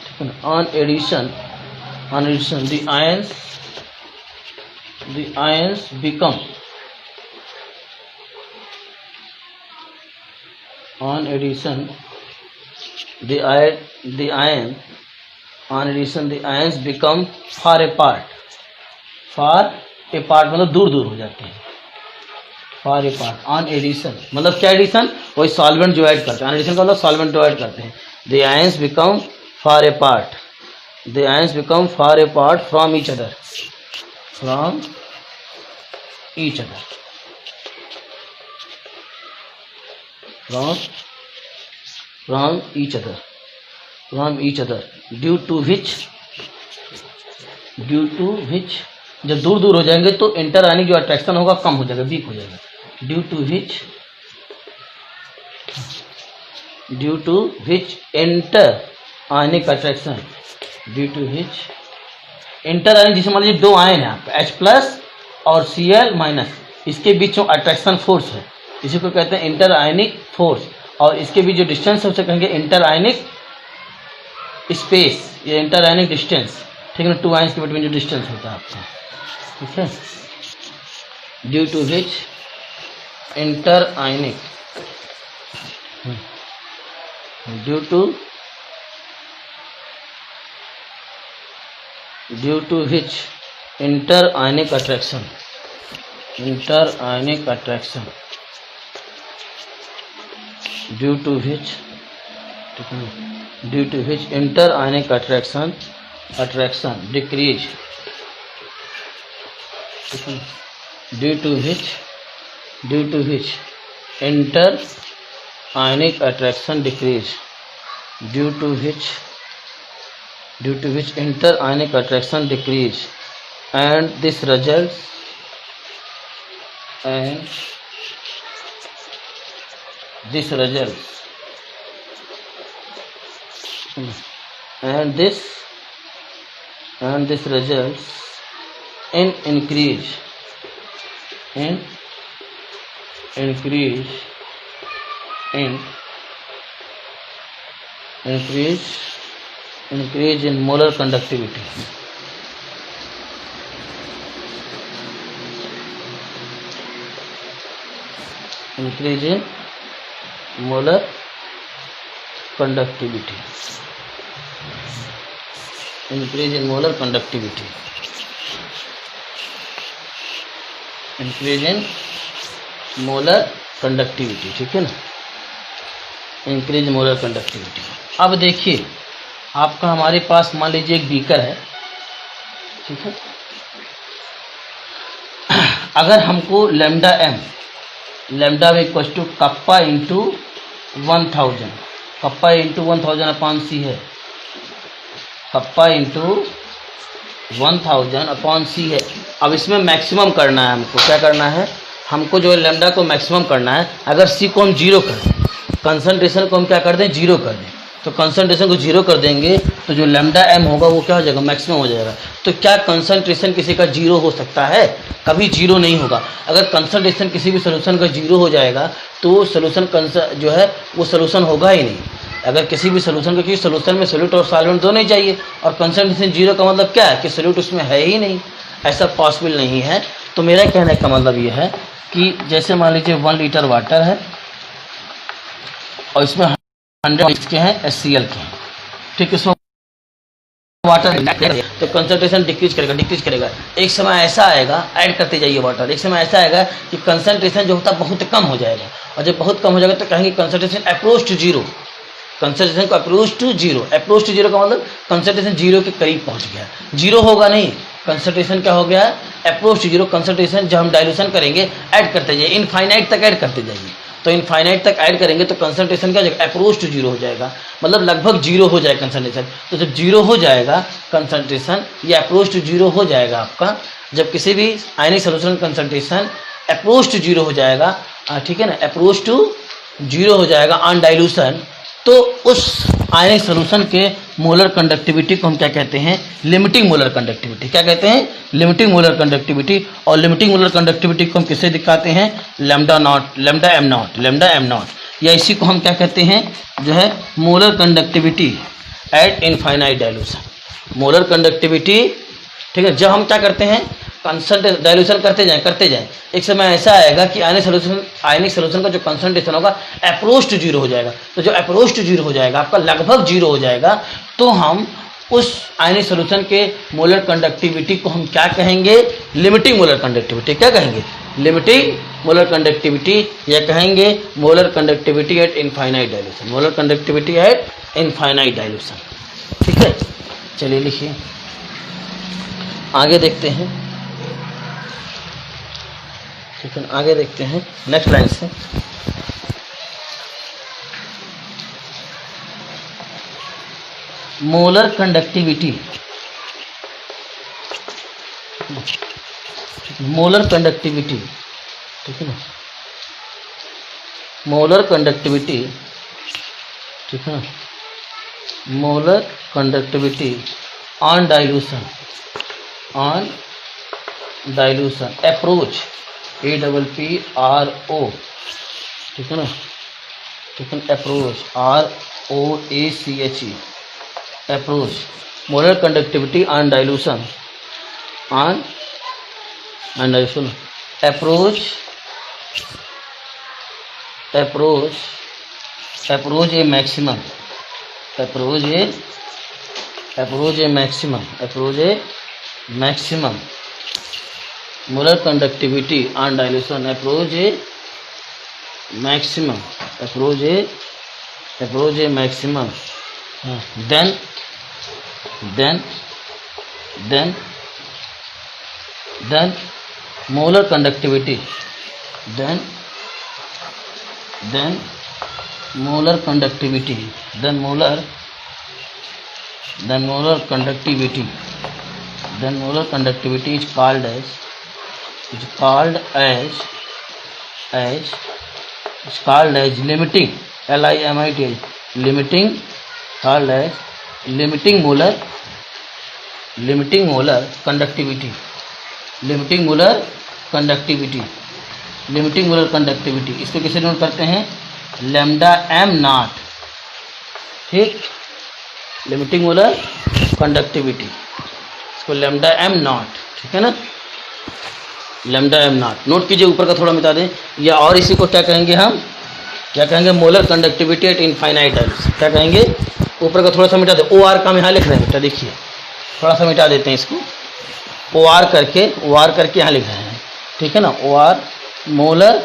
S1: ठीक है ना, on addition the ions become, on addition the ions become far apart मतलब दूर दूर हो जाते हैं, far apart on addition मतलब क्या एडिशन, वही सॉल्वेंट जो ऐड करते हैं, on addition का मतलब सॉल्वेंट जो ऐड करते हैं, the ions become far apart from each other, from each other due to which जब दूर दूर हो जाएंगे तो इंटर आयनिक जो अट्रैक्शन होगा कम हो जाएगा, वीक हो जाएगा, due to which inter ionic attraction, due to which inter ionic, जिसे मान लीजिए दो आयन है आपका H+ और Cl-, इसके बीच में अट्रैक्शन फोर्स है, इसी को कहते हैं इंटर आयनिक फोर्स, और इसके बीच जो डिस्टेंस है उसे कहेंगे इंटर आयनिक स्पेस या इंटर आयनिक डिस्टेंस, ठीक है ना, टू आयन्स के बीच जो डिस्टेंस होता है आपका, ठीक है, due to which inter ionic, due to which inter ionic attraction, due to which inter ionic attraction decrease, due to which inter ionic attraction decrease, due to which inter ionic attraction decrease, and this results in increase in molar conductivity, increase in molar conductivity, increase in molar conductivity, increase in molar conductivity, ठीक है ना, increase molar conductivity. अब देखिए आपका हमारे पास मान लीजिए एक बीकर है, ठीक है, अगर हमको लैम्डा में equal to kappa into 1000, kappa into 1000 upon C है, कप्पा इंटू 1000 अपॉन सी है। अब इसमें मैक्सिमम करना है हमको, क्या करना है, हमको जो है लैम्डा को मैक्सिमम करना है। अगर सी को हम जीरो कर दें, कंसंट्रेशन को हम क्या कर दें, जीरो कर दें, तो कंसंट्रेशन को जीरो कर देंगे तो जो लैम्डा एम होगा वो क्या हो जाएगा, मैक्सिमम हो जाएगा। तो क्या कंसंट्रेशन किसी का जीरो हो सकता है? कभी जीरो नहीं होगा। अगर कंसंट्रेशन किसी भी सोल्यूशन का जीरो हो जाएगा तो सोल्यूशन जो है वो सोल्यूशन होगा ही नहीं। अगर किसी भी सोल्यूशन का, क्योंकि सोल्यूशन में सोल्यूट और सॉल्वेंट दोनों ही चाहिए, और कंसंट्रेशन जीरो का मतलब क्या है कि सोल्यूट उसमें है ही नहीं, ऐसा पॉसिबल नहीं है। तो मेरा कहने का मतलब ये है कि जैसे मान लीजिए 1 लीटर वाटर है और इसमें 100 के हैं HCl के हैं, ठीक है, इसमें वाटर तो कंसंट्रेशन डिक्रीज करेगा। एक समय ऐसा आएगा, ऐड करते जाइए वाटर, एक समय ऐसा आएगा कि कंसंट्रेशन जो होता है बहुत कम हो जाएगा, और जब बहुत कम हो जाएगा तो कहेंगे concentration approach to zero, concentration को अप्रोच टू जीरो का मतलब कंसंट्रेशन जीरो के करीब पहुंच गया। जीरो होगा नहीं, कंसंट्रेशन क्या हो गया, अप्रोच टू जीरो कंसंट्रेशन। जब हम डाइल्यूशन करेंगे ऐड करते जाइए, इनफाइनाइट तक ऐड करते जाइए, तो इनफाइनाइट तक ऐड करेंगे तो कंसंट्रेशन क्या हो जाएगा, अप्रोच टू जीरो हो जाएगा, मतलब लगभग जीरो हो जाएगा कंसंट्रेशन। तो जब जीरो हो जाएगा कंसंट्रेशन, या अप्रोच टू जीरो हो जाएगा आपका, जब किसी भी ionic solution concentration approach to zero हो जाएगा, ठीक है ना, अप्रोच टू जीरो हो जाएगा ऑन डाइल्यूशन, तो उस आयनिक सॉल्यूशन के मोलर कंडक्टिविटी को हम क्या कहते हैं, लिमिटिंग मोलर कंडक्टिविटी। क्या कहते हैं, लिमिटिंग मोलर कंडक्टिविटी। और लिमिटिंग मोलर कंडक्टिविटी को हम किससे दिखाते हैं, lambda naught, lambda am not, lambda am not, या इसी को हम क्या कहते हैं, जो है molar conductivity eight infinite dilution. Molar conductivity, ठीक है। जब हम क्या करते हैं, कंसंट्रेशन डाइल्यूशन करते जाएं, एक समय ऐसा आएगा कि आयनिक सॉल्यूशन का जो कंसंट्रेशन होगा अप्रोच टू जीरो हो जाएगा। तो जो अप्रोच टू जीरो हो जाएगा, आपका लगभग जीरो हो जाएगा, तो हम उस आयनिक सॉल्यूशन के मोलर कंडक्टिविटी को हम क्या कहेंगे, लिमिटिंग मोलर कंडक्टिविटी। क्या कहेंगे, लिमिटिंग मोलर कंडक्टिविटी, या कहेंगे molar conductivity eight infinite dilution, molar conductivity eight infinite dilution. ठीक है, चलिए लिखिए, आगे देखते हैं। ठीक है, आगे देखते हैं नेक्स्ट लाइन से। मोलर कंडक्टिविटी, मोलर कंडक्टिविटी, ठीक है ना, मोलर कंडक्टिविटी, ठीक है ना, molar conductivity on dilution, on dilution approach, APPRO, ठीक है ना, ठीक है, approach ROACHE, approach molar conductivity on dilution, on dilution approach A maximum, approach A maximum molar conductivity on dilution, approach A maximum, then molar conductivity, then molar conductivity is called as limiting, LIMIT, limiting, called as limiting molar conductivity, limiting molar conductivity। इसको किसे note करते हैं, lambda am not, ठीक, limiting molar conductivity, इसको lambda am not, ठीक है ना, lambda am not note कीजिए, ऊपर का थोड़ा मिटा दें, या और इसी को क्या कहेंगे हम, क्या कहेंगे, molar conductivity eight infinite dilution. क्या कहेंगे, ऊपर का थोड़ा सा मिटा दे, OR का हम यहाँ लिख रहे हैं बेटा, देखिए थोड़ा सा मिटा देते हैं इसको, OR करके यहाँ लिख रहे हैं, ठीक है ना, OR molar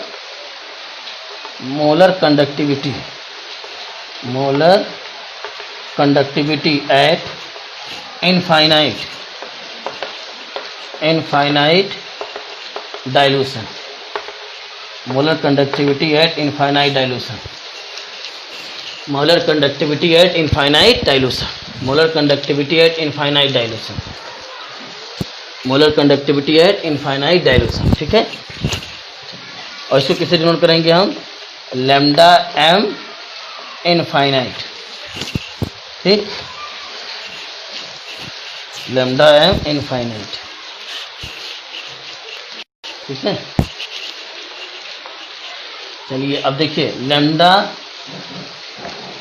S1: conductivity eight infinite dilution, molar conductivity eight infinite dilution, molar conductivity eight infinite dilution, molar conductivity eight infinite dilution, molar conductivity eight infinite dilution. ठीक है, और इसको किससे डिनोट करेंगे हम, लैम्डा एम इनफाइनाइट, ठीक, लैम्डा एम इनफाइनाइट, ठीक है। चलिए अब देखिए, लैम्डा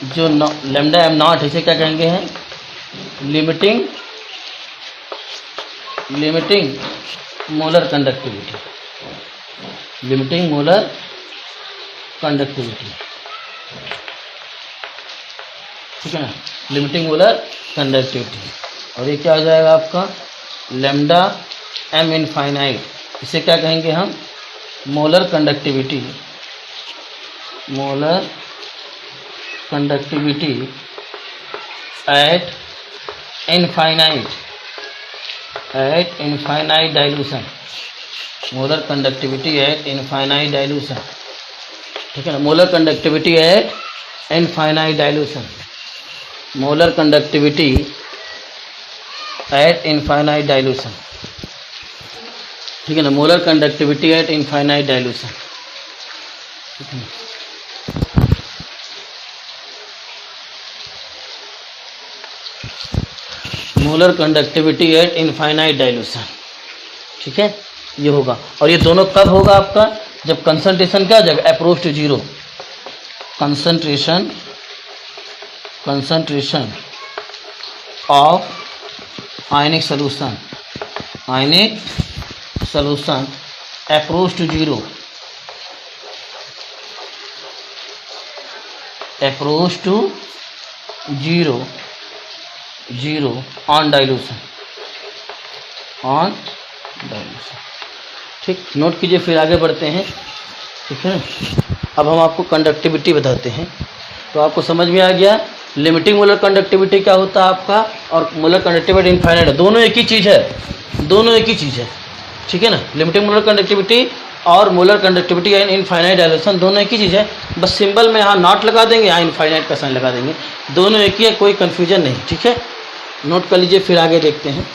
S1: जो लैम्डा एम नॉट, इसे क्या कहेंगे हैं, limiting molar conductivity, limiting molar conductivity, ठीक है ना, लिमिटिंग मोलर कंडक्टिविटी। और ये क्या हो जाएगा आपका, लैम्डा एम इनफाइनाइट, इसे क्या कहेंगे हम, molar conductivity eight at infinite dilution, molar conductivity at infinite dilution, ठीक है ना, molar conductivity at infinite dilution, molar conductivity at infinite dilution, ठीक है ना, molar conductivity at infinite dilution, ठीक है ना। Molar conductivity eight infinite dilution, ठीक है, ये होगा। और ये दोनों कब होगा आपका, जब कंसंट्रेशन क्या हो जाएगा, approach to zero, concentration of ionic solution approach to zero, on dilution, ठीक, नोट कीजिए, फिर आगे बढ़ते हैं, ठीक है ना। अब हम आपको कंडक्टिविटी बताते हैं, तो आपको समझ में आ गया लिमिटिंग मोलर कंडक्टिविटी क्या होता है आपका, और मोलर कंडक्टिविटी इनफाइनाइट, दोनों एक ही चीज़ है, ठीक है ना। लिमिटिंग मोलर कंडक्टिविटी और मोलर कंडक्टिविटी या इनफाइनाइट डाइल्यूशन दोनों एक ही चीज़ है, बस सिंबल में यहाँ नॉट लगा देंगे, यहाँ इनफाइनाइट का साइन लगा देंगे, दोनों एक ही है, कोई कन्फ्यूजन नहीं, ठीक है, नोट कर लीजिए, फिर आगे देखते हैं।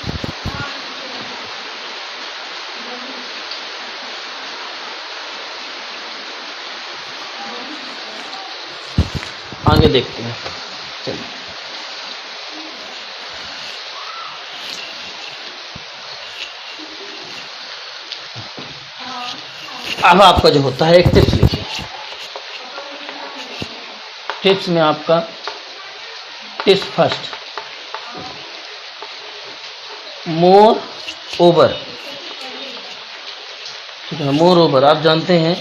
S1: आगे देखते हैं, चलिए। अब आपका जो होता है एक टिप्स लिखिए, टिप्स में आपका टिप्स फर्स्ट, मोर ओवर, ठीक है, मोर ओवर आप जानते हैं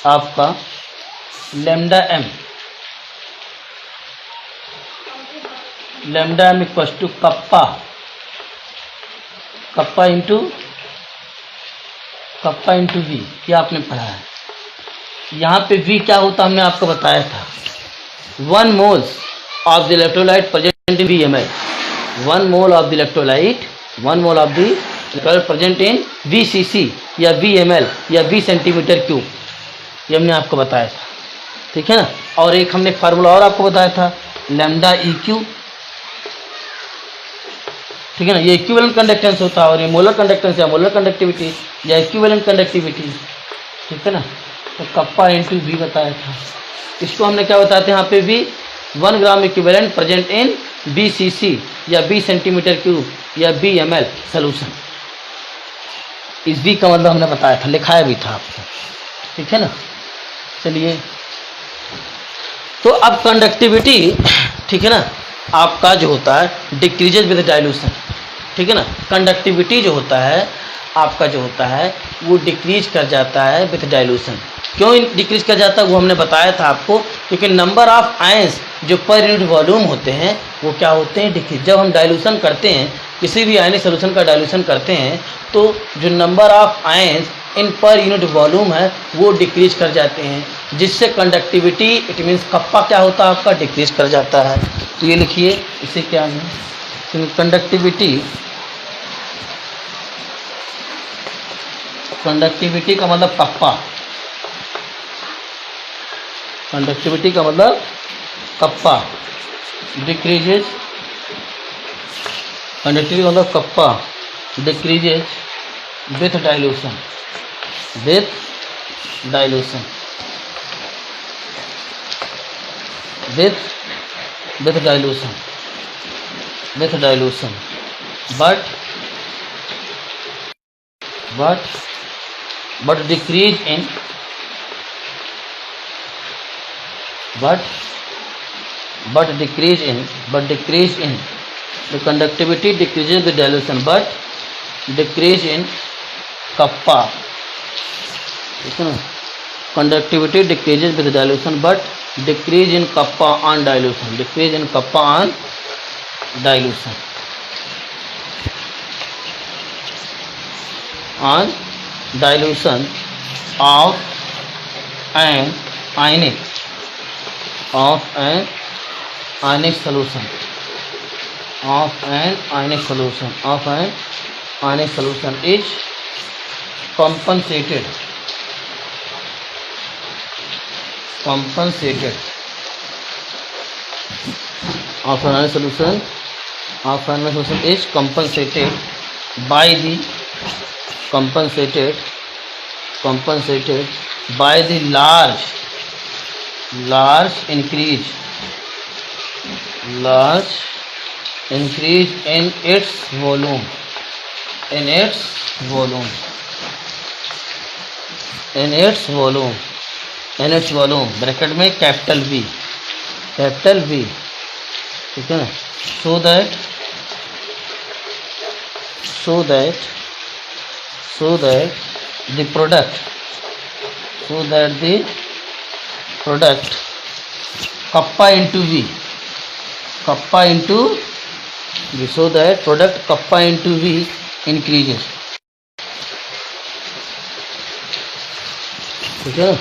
S1: आपका lambda M equals to kappa into V, क्या आपने पढ़ा है। यहाँ पे वी क्या होता हमने आपको बताया था, 1 moles of the electrolyte present in VMl, 1 mole of the electrolyte present in VCC या VMl या V सेंटीमीटर क्यूब, ये हमने आपको बताया था, ठीक है ना। और एक हमने फार्मूला और आपको बताया था, लैम्डा EQ, ठीक है ना, ये इक्विवेलेंट कंडक्टेंस होता है, और ये मोलर कंडक्टेंस या मोलर कंडक्टिविटी या इक्विवेलेंट कंडक्टिविटी, ठीक है ना। तो कप्पा इंटू वी बताया था, इसको हमने क्या बताया था यहाँ पे भी, 1 gram equivalent present in BCC या B सेंटीमीटर क्यूब या BMl सोल्यूशन, इस V का मतलब हमने बताया था, लिखाया भी था आपको, ठीक है ना। चलिए, तो अब कंडक्टिविटी, ठीक है ना, आपका जो होता है डिक्रीजेज विद डाइल्यूशन, ठीक है ना, कंडक्टिविटी जो होता है आपका जो होता है वो डिक्रीज कर जाता है विद डाइल्यूशन। क्यों डिक्रीज कर जाता है वो हमने बताया था आपको, क्योंकि नंबर ऑफ आयंस जो पर यूनिट वॉल्यूम होते हैं वो क्या होते हैं, डिक्रीज। जब हम डाइल्यूशन करते हैं, किसी भी आयनिक सॉल्यूशन का डाइल्यूशन करते हैं, तो जो number of ions in per unit volume है वो डिक्रीज कर जाते हैं, जिससे कंडक्टिविटी इट मीन्स कप्पा क्या होता है आपका, डिक्रीज कर जाता है। तो ये लिखिए, इसे क्या है, कंडक्टिविटी का मतलब कप्पा, कंडक्टिविटी का मतलब कप्पा, डिक्रीजेज, कंडक्टिविटी का मतलब kappa decreases with dilution, with dilution, but decrease in the conductivity decreases with dilution, but decrease in kappa, ठीक है ना, conductivity decreases with dilution but decrease in kappa on dilution, on dilution of an ionic solution, ionic solution is compensated of an ionic solution is compensated by the large increase in its volume bracket में capital V, ठीक है ना, so that the product kappa into V, so that product kappa into V increases, ठीक है,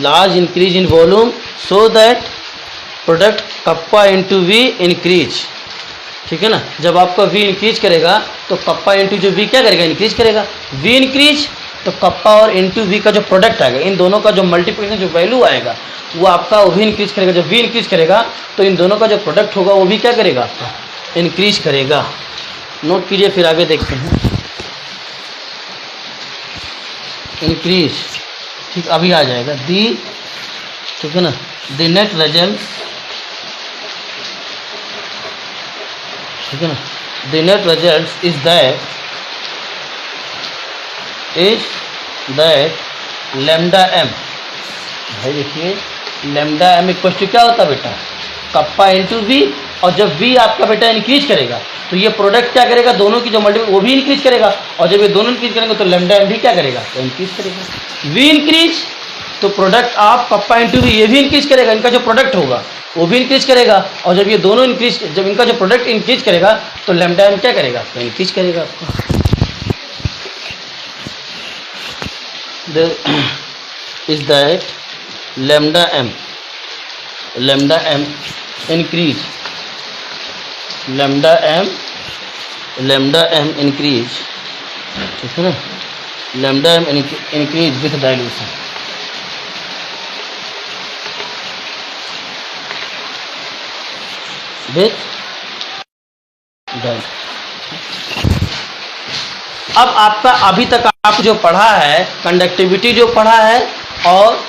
S1: large increase in volume so that product kappa into V increase, ठीक है ना। जब आपका V इंक्रीज करेगा तो कप्पा इंटू जो V क्या करेगा, इंक्रीज करेगा। V इंक्रीज तो कप्पा और इंटू V का जो प्रोडक्ट आएगा, इन दोनों का जो मल्टीप्लिकेशन जो वैल्यू आएगा वो आपका वो भी इंक्रीज करेगा। जब V इंक्रीज करेगा तो इन दोनों का जो प्रोडक्ट होगा वो भी क्या करेगा, इंक्रीज करेगा। नोट कीजिए, फिर आगे देखते हैं। इंक्रीज, ठीक, अभी आ जाएगा दी, ठीक है ना। द नेट रिजल्ट, ठीक है ना, the net result is that lambda M, भाई देखिए लैम्डा एम इक्वल टू क्या होता है बेटा, कप्पा इंटू वी, और जब वी आपका बेटा इंक्रीज करेगा तो ये प्रोडक्ट क्या करेगा, दोनों की जो मल्टीपल वो भी इंक्रीज करेगा, और जब ये दोनों इंक्रीज करेंगे तो लैम्डा एम भी क्या करेगा, तो इंक्रीज करेगा। वी इंक्रीज तो प्रोडक्ट आप कप्पा इंटू वी ये भी इंक्रीज करेगा, इनका जो प्रोडक्ट होगा वो भी इंक्रीज करेगा, और जब ये दोनों इंक्रीज, जब इनका जो प्रोडक्ट इंक्रीज करेगा तो लैम्डा एम क्या करेगा, तो इंक्रीज करेगा आपका। Is that lambda M increase, lambda M increase, ठीक है ना, lambda M increase with dilution, अब आपका अभी तक आप जो पढ़ा है, कंडक्टिविटी जो पढ़ा है और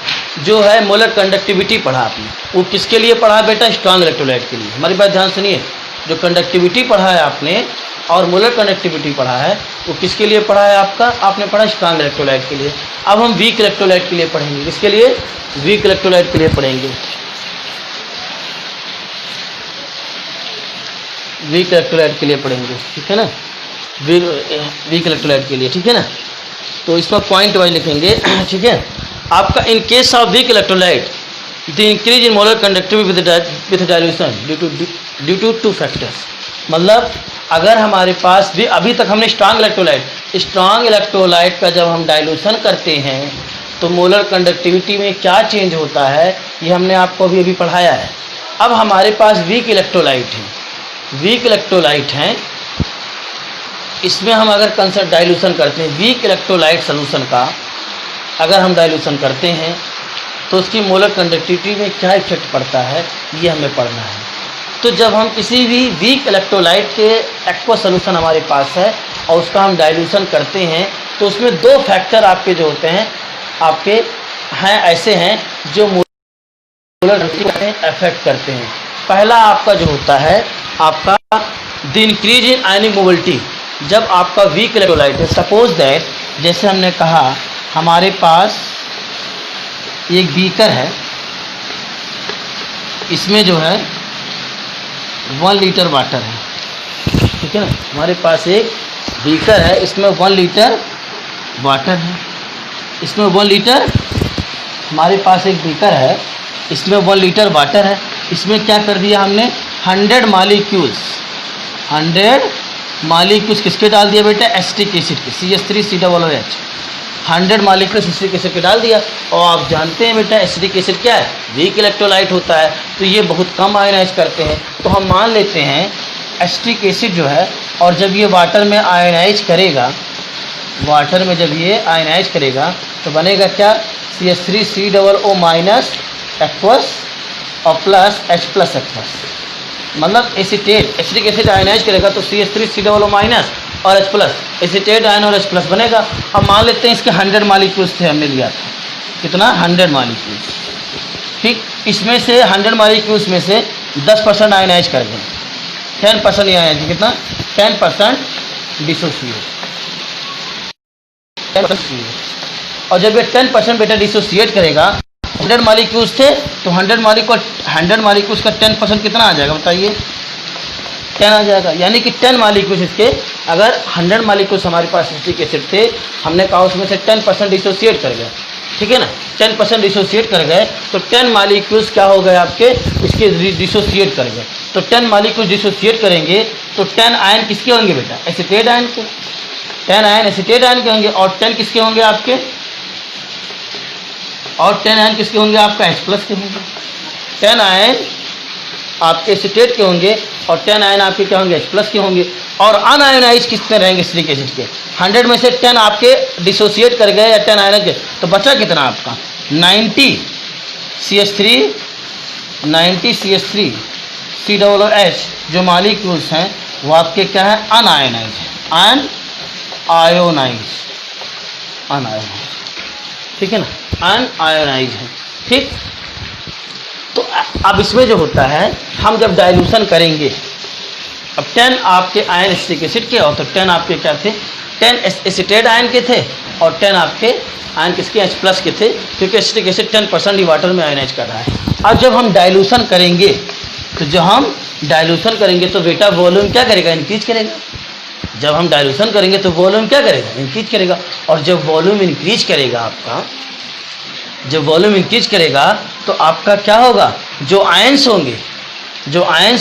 S1: जो है मोलर कंडक्टिविटी पढ़ा आपने, वो किसके लिए पढ़ा है बेटा, स्ट्रॉन्ग इलेक्ट्रोलाइट के लिए। हमारी बात ध्यान सुनिए, जो कंडक्टिविटी पढ़ा है आपने और मोलर कंडक्टिविटी पढ़ा है वो किसके लिए पढ़ा है आपका, आपने पढ़ा स्ट्रॉन्ग इलेक्ट्रोलाइट के लिए। अब हम वीक इलेक्ट्रोलाइट के लिए पढ़ेंगे, किसके लिए, वीक इलेक्ट्रोलाइट के लिए पढ़ेंगे, वीक इलेक्ट्रोलाइट के लिए पढ़ेंगे, ठीक है ना, वीक इलेक्ट्रोलाइट के लिए, ठीक है ना। तो इसमें पॉइंट वाइज लिखेंगे, ठीक है। आपका in case of weak electrolyte the increase in molar conductivity with dilution due to two factors, मतलब अगर हमारे पास भी, अभी तक हमने स्ट्रॉन्ग इलेक्ट्रोलाइट का जब हम डाइल्यूशन करते हैं तो मोलर कंडक्टिविटी में क्या चेंज होता है ये हमने आपको अभी पढ़ाया है। अब हमारे पास वीक इलेक्ट्रोलाइट हैं, इसमें हम अगर डाइल्यूशन करते हैं, वीक इलेक्ट्रोलाइट सोल्यूशन का अगर हम डाइल्यूशन करते हैं तो उसकी मोलर कंडक्टिविटी में क्या इफेक्ट पड़ता है ये हमें पढ़ना है। तो जब हम किसी भी वीक इलेक्ट्रोलाइट के एक्वा सोल्यूशन हमारे पास है और उसका हम डाइल्यूशन करते हैं तो उसमें दो फैक्टर आपके जो होते हैं, आपके हैं ऐसे हैं जो मोलर कंडक्टिविटी अफेक्ट करते हैं। पहला आपका जो होता है आपका the increase in ionic mobility, जब आपका वीक इलेक्ट्रोलाइट है, सपोज दैट जैसे हमने कहा हमारे पास एक बीकर है, इसमें जो है 1 लीटर वाटर है, ठीक है ना, हमारे पास एक बीकर है, इसमें 1 लीटर वाटर है, इसमें 1 लीटर, हमारे पास एक बीकर है, इसमें 1 लीटर वाटर है, इसमें क्या कर दिया हमने 100 मॉलिक्यूल्स किसके डाल दिया बेटा, एसिटिक एसिड के, CH3COOH, 100 मॉलिक्यूल्स एसिटिक एसिड के डाल दिया। और आप जानते हैं बेटा एसिटिक एसिड क्या है, वीक इलेक्ट्रोलाइट होता है, तो ये बहुत कम आयनाइज करते हैं। तो हम मान लेते हैं एसिटिक एसिड जो है, और जब ये वाटर में आयनाइज करेगा, वाटर में जब ये आयनाइज करेगा तो बनेगा क्या, CH3COO माइनस एक्वस और प्लस H+ एक्वस, मतलब एसिटेट, एसिटिक एसिड आयनाइज करेगा तो CH3COO माइनस और H+, एसिटेट आयन और H+ बनेगा। अब मान लेते हैं इसके 100 मॉलिक्यूल्स थे, हमने लिया था कितना, 100 मॉलिक्यूल्स, ठीक। इसमें से 100 मॉलिक्यूल्स में से 10% आयनाइज कर दें, 10% ये आयनाइज, कितना, 10% डिसोसिएट, 10%। और जब ये 10% बेटा डिसोसिएट करेगा, 100 मॉलिक्यूल्स थे तो 100 मॉलिक्यूल्स का 10% कितना आ जाएगा बताइए, 10 आ जाएगा। यानी कि 10 मॉलिक्यूल्स इसके, अगर 100 मॉलिक्यूल्स हमारे पास एसिटिक एसिड थे, हमने कहा उसमें से 10% डिसोसिएट कर गए, ठीक है ना, 10% डिसोसिएट कर गए तो 10 मॉलिक्यूल्स क्या हो गए आपके, इसके डिसोसिएट कर गए। तो 10 मॉलिक्यूल्स डिसोसिएट करेंगे तो 10 आयन किसके होंगे बेटा, एसिटेट आयन के, 10 आयन एसिटेट आयन के होंगे, और 10 किसके होंगे आपके, और 10 आयन किसके होंगे आपका, H+ के होंगे। 10 आयन आपके एसिटेट के होंगे और 10 आयन आपके क्या होंगे, H+ के होंगे। और अनआयोनाइज कितने रहेंगे एसिटिक एसिड के, 100 में से 10 आपके डिसोसिएट कर गए या 10 आयन के, तो बचा कितना आपका 90 CH3 COOH जो मॉलिक्यूल्स हैं वो आपके क्या है, अनआयोनाइज है, अनआयोनाइज, ठीक है ना, अनआयोनाइज है, ठीक। तो अब इसमें जो होता है, हम जब डाइल्यूशन करेंगे, अब 10 आपके आयन एसिटिक एसिड के, और तो 10 आपके क्या थे, 10 एसिटेट आयन के थे और 10 आपके आयन किसके, H+ के थे, क्योंकि एसिटिक एसिड 10% ही वाटर में आयनाइज कर रहा है। अब जब हम डाइल्यूशन करेंगे तो जब हम डाइल्यूशन करेंगे तो बेटा वॉल्यूम क्या करेगा, इंक्रीज करेगा। जब हम डाइल्यूशन करेंगे तो वॉल्यूम क्या करेगा, इंक्रीज करेगा। और जब वॉल्यूम इंक्रीज करेगा आपका, जब वॉल्यूम इंक्रीज करेगा तो आपका क्या होगा, जो आयंस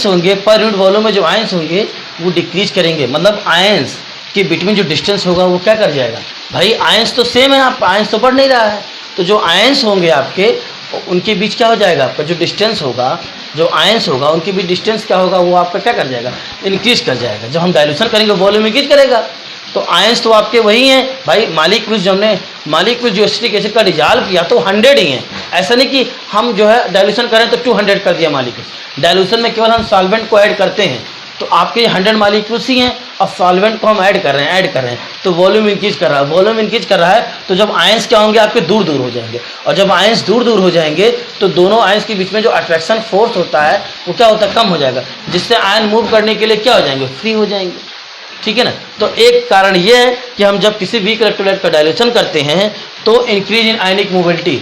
S1: होंगे पर यूनिट वॉल्यूम में जो आयंस होंगे वो डिक्रीज करेंगे, मतलब आयंस के बिटवीन जो डिस्टेंस होगा वो क्या कर जाएगा, भाई आयंस तो सेम है, आप आयंस तो बढ़ नहीं रहा है, तो जो आयंस होंगे आपके उनके बीच क्या हो जाएगा, आपका जो डिस्टेंस होगा, जो आयंस होगा उनके बीच डिस्टेंस क्या होगा, वो आपका क्या कर जाएगा, इंक्रीज कर जाएगा। जब हम डाइल्यूशन करेंगे वॉल्यूम इंक्रीज करेगा, तो आयंस तो आपके वही हैं भाई, मॉलिक्यूल्स जो हमने मॉलिक्यूल्स जो एसिटिक एसिड का डिजॉल्व किया तो 100 ही हैं। ऐसा नहीं कि हम जो है डाइल्यूशन करें तो 200 कर दिया मॉलिक्यूल्स, डाइल्यूशन में केवल हम सॉल्वेंट को ऐड करते हैं, तो आपके 100 मॉलिक्यूल्स ही हैं और सॉल्वेंट को हम ऐड कर रहे हैं, तो वॉल्यूम इंक्रीज कर रहा है, वॉल्यूम इंक्रीज कर रहा है, तो जब आयंस क्या होंगे आपके दूर दूर हो जाएंगे, और जब आयंस दूर दूर हो जाएंगे तो दोनों आयंस के बीच में जो अट्रैक्शन फोर्स होता है वो क्या होता है, कम हो जाएगा, जिससे आयन मूव करने के लिए क्या हो जाएंगे, फ्री हो जाएंगे, ठीक है ना। तो एक कारण ये है कि हम जब किसी वीक इलेक्ट्रोलाइट का डाइल्यूशन करते हैं तो इंक्रीज इन आयनिक मोबिलिटी,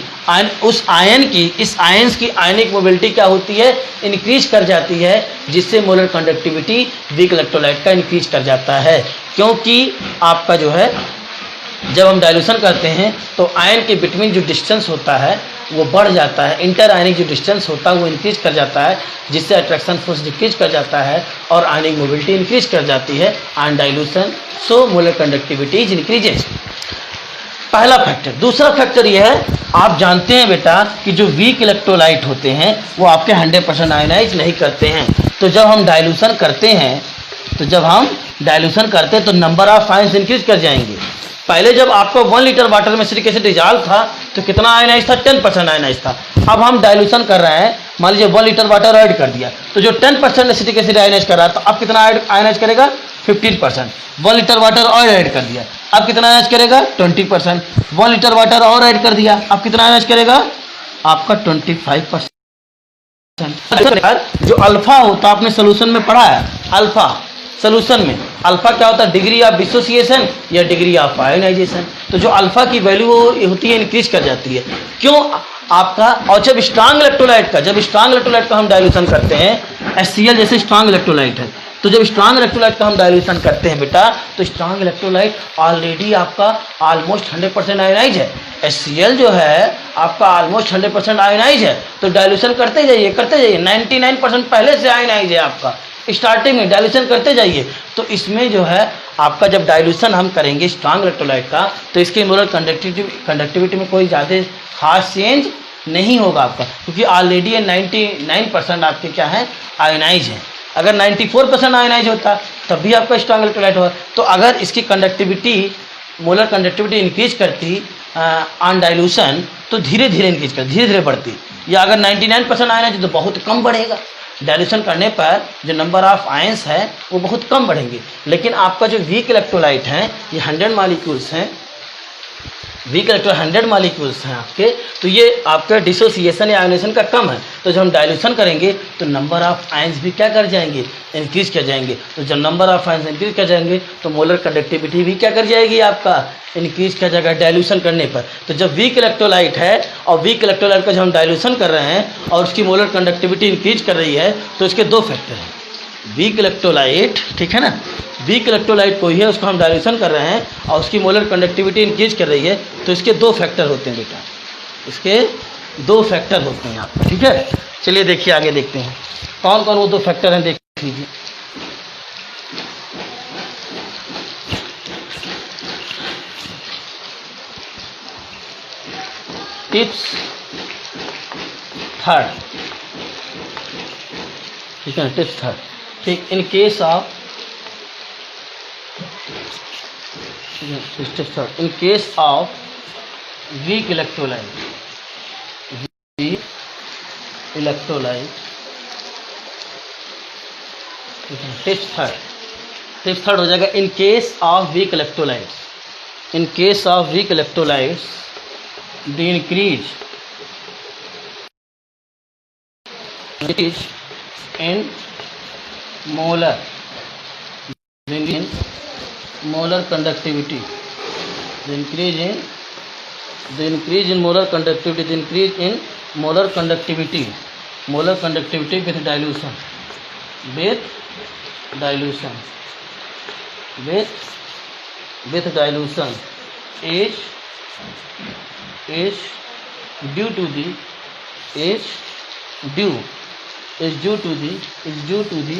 S1: उस आयन की, इस आयंस की आयनिक मोबिलिटी क्या होती है, इंक्रीज कर जाती है, जिससे मोलर कंडक्टिविटी वीक इलेक्ट्रोलाइट का इंक्रीज कर जाता है। क्योंकि आपका जो है जब हम डाइल्यूशन करते हैं तो आयन के बिटवीन जो डिस्टेंस होता है वो बढ़ जाता है, इंटर आयनिक जो डिस्टेंस होता है वो इंक्रीज कर जाता है, जिससे अट्रैक्शन फोर्स डिक्रीज कर जाता है और आयनिक मोबिलिटी इंक्रीज कर जाती है on dilution, so molar conductivity is increases. पहला फैक्टर। दूसरा फैक्टर यह है, आप जानते हैं बेटा कि जो वीक इलेक्ट्रोलाइट होते हैं वो आपके 100% आयनाइज नहीं करते हैं, तो जब हम डाइल्यूशन करते हैं तो नंबर ऑफ आयंस इंक्रीज कर जाएंगे। पहले जब आपको 1 लीटर वाटर में एसिटिक एसिड डिजॉल्व था तो कितना आयनाइज था, 10% आयनाइज था। अब हम डाइल्यूशन कर रहे हैं, मान लीजिए 1 लीटर वाटर ऐड कर दिया, तो जो 10% एसिटिक एसिड आयनाइज कर रहा था अब कितना आयनाइज करेगा, 15%। 1 लीटर वाटर और ऐड कर दिया, अब कितना आयनाइज करेगा, 20%। 1 लीटर वाटर और ऐड कर दिया, अब कितना आयनाइज करेगा, आपका 25%। जो अल्फा होता, आपने सोल्यूशन में पढ़ा है, अल्फा सोल्यूशन में अल्फा क्या होता है, डिग्री ऑफ डिसोसिएशन या डिग्री ऑफ आयोनाइजेशन। तो जो अल्फा की वैल्यू होती है इंक्रीज कर जाती है, क्यों आपका। और जब स्ट्रांग इलेक्ट्रोलाइट का हम डाइल्यूशन करते हैं, HCl जैसे स्ट्रांग इलेक्ट्रोलाइट है, तो जब स्ट्रांग इलेक्ट्रोलाइट का हम डाइल्यूशन करते हैं बेटा, तो स्ट्रांग इलेक्ट्रोलाइट ऑलरेडी आपका ऑलमोस्ट 100% आयोनाइज है। HCl जो है आपका ऑलमोस्ट 100% आयोनाइज है, तो डाइल्यूशन करते जाइए 99% पहले से आयोनाइज है आपका, स्टार्टिंग में डाइल्यूशन करते जाइए। तो इसमें जो है आपका जब डाइल्यूशन हम करेंगे स्ट्रांग इलेक्ट्रोलाइट का, तो इसके मोलर कंडक्टिविटी में कोई ज़्यादा खास चेंज नहीं होगा आपका, क्योंकि ऑलरेडी 99% आपके क्या है, आयोनाइज है। अगर 94% आयनाइज होता तब भी आपका स्ट्रॉन्ग इलेक्ट्रोलाइट होगा। तो अगर इसकी कंडक्टिविटी, मोलर कंडक्टिविटी इंक्रीज करती ऑन डाइल्यूशन तो धीरे धीरे इंक्रीज करती, धीरे धीरे बढ़ती, या अगर 99% आयनाइज तो बहुत कम बढ़ेगा। डाइल्यूशन करने पर जो नंबर ऑफ आयंस है वो बहुत कम बढ़ेंगे। लेकिन आपका जो वीक इलेक्ट्रोलाइट है ये 100 मॉलिक्यूल्स हैं, वीक इलेक्ट्रोन 100 मॉलिक्यूल्स हैं आपके, तो ये आपका डिसोसिएशन या आयोनेशन का कम है। तो जब हम डाइल्यूशन करेंगे तो नंबर ऑफ आयंस भी क्या कर जाएंगे, इंक्रीज कर जाएंगे। तो जब नंबर ऑफ आयंस इंक्रीज कर जाएंगे तो मोलर कंडक्टिविटी भी क्या कर जाएगी, आपका इंक्रीज कर जाएगा डाइल्यूशन करने पर। तो जब वीक इलेक्ट्रोलाइट है और वीक इलेक्ट्रोलाइट का जब हम डाइल्यूशन कर रहे हैं और उसकी मोलर कंडक्टिविटी इंक्रीज कर रही है तो इसके दो फैक्टर हैं। वीक इलेक्ट्रोलाइट, ठीक है ना, वीक इलेक्ट्रोलाइट कोई है उसको हम डाइल्यूशन कर रहे हैं और उसकी मोलर कंडक्टिविटी इंक्रीज कर रही है, तो इसके दो फैक्टर होते हैं बेटा, इसके दो फैक्टर होते हैं आपको, ठीक है। चलिए देखिए आगे देखते हैं कौन कौन वो दो फैक्टर हैं, देख लीजिए। टिप्स थर्ड, ठीक है, टिप्स थर्ड, ठीक। इन case of in case of weak electrolyte, weak electrolyte, tips third हो जाएगा इन case of weak electrolytes. In case of weak electrolytes the increase in molar conductivity, the increase in molar conductivity, the increase in molar conductivity with dilution, is due to the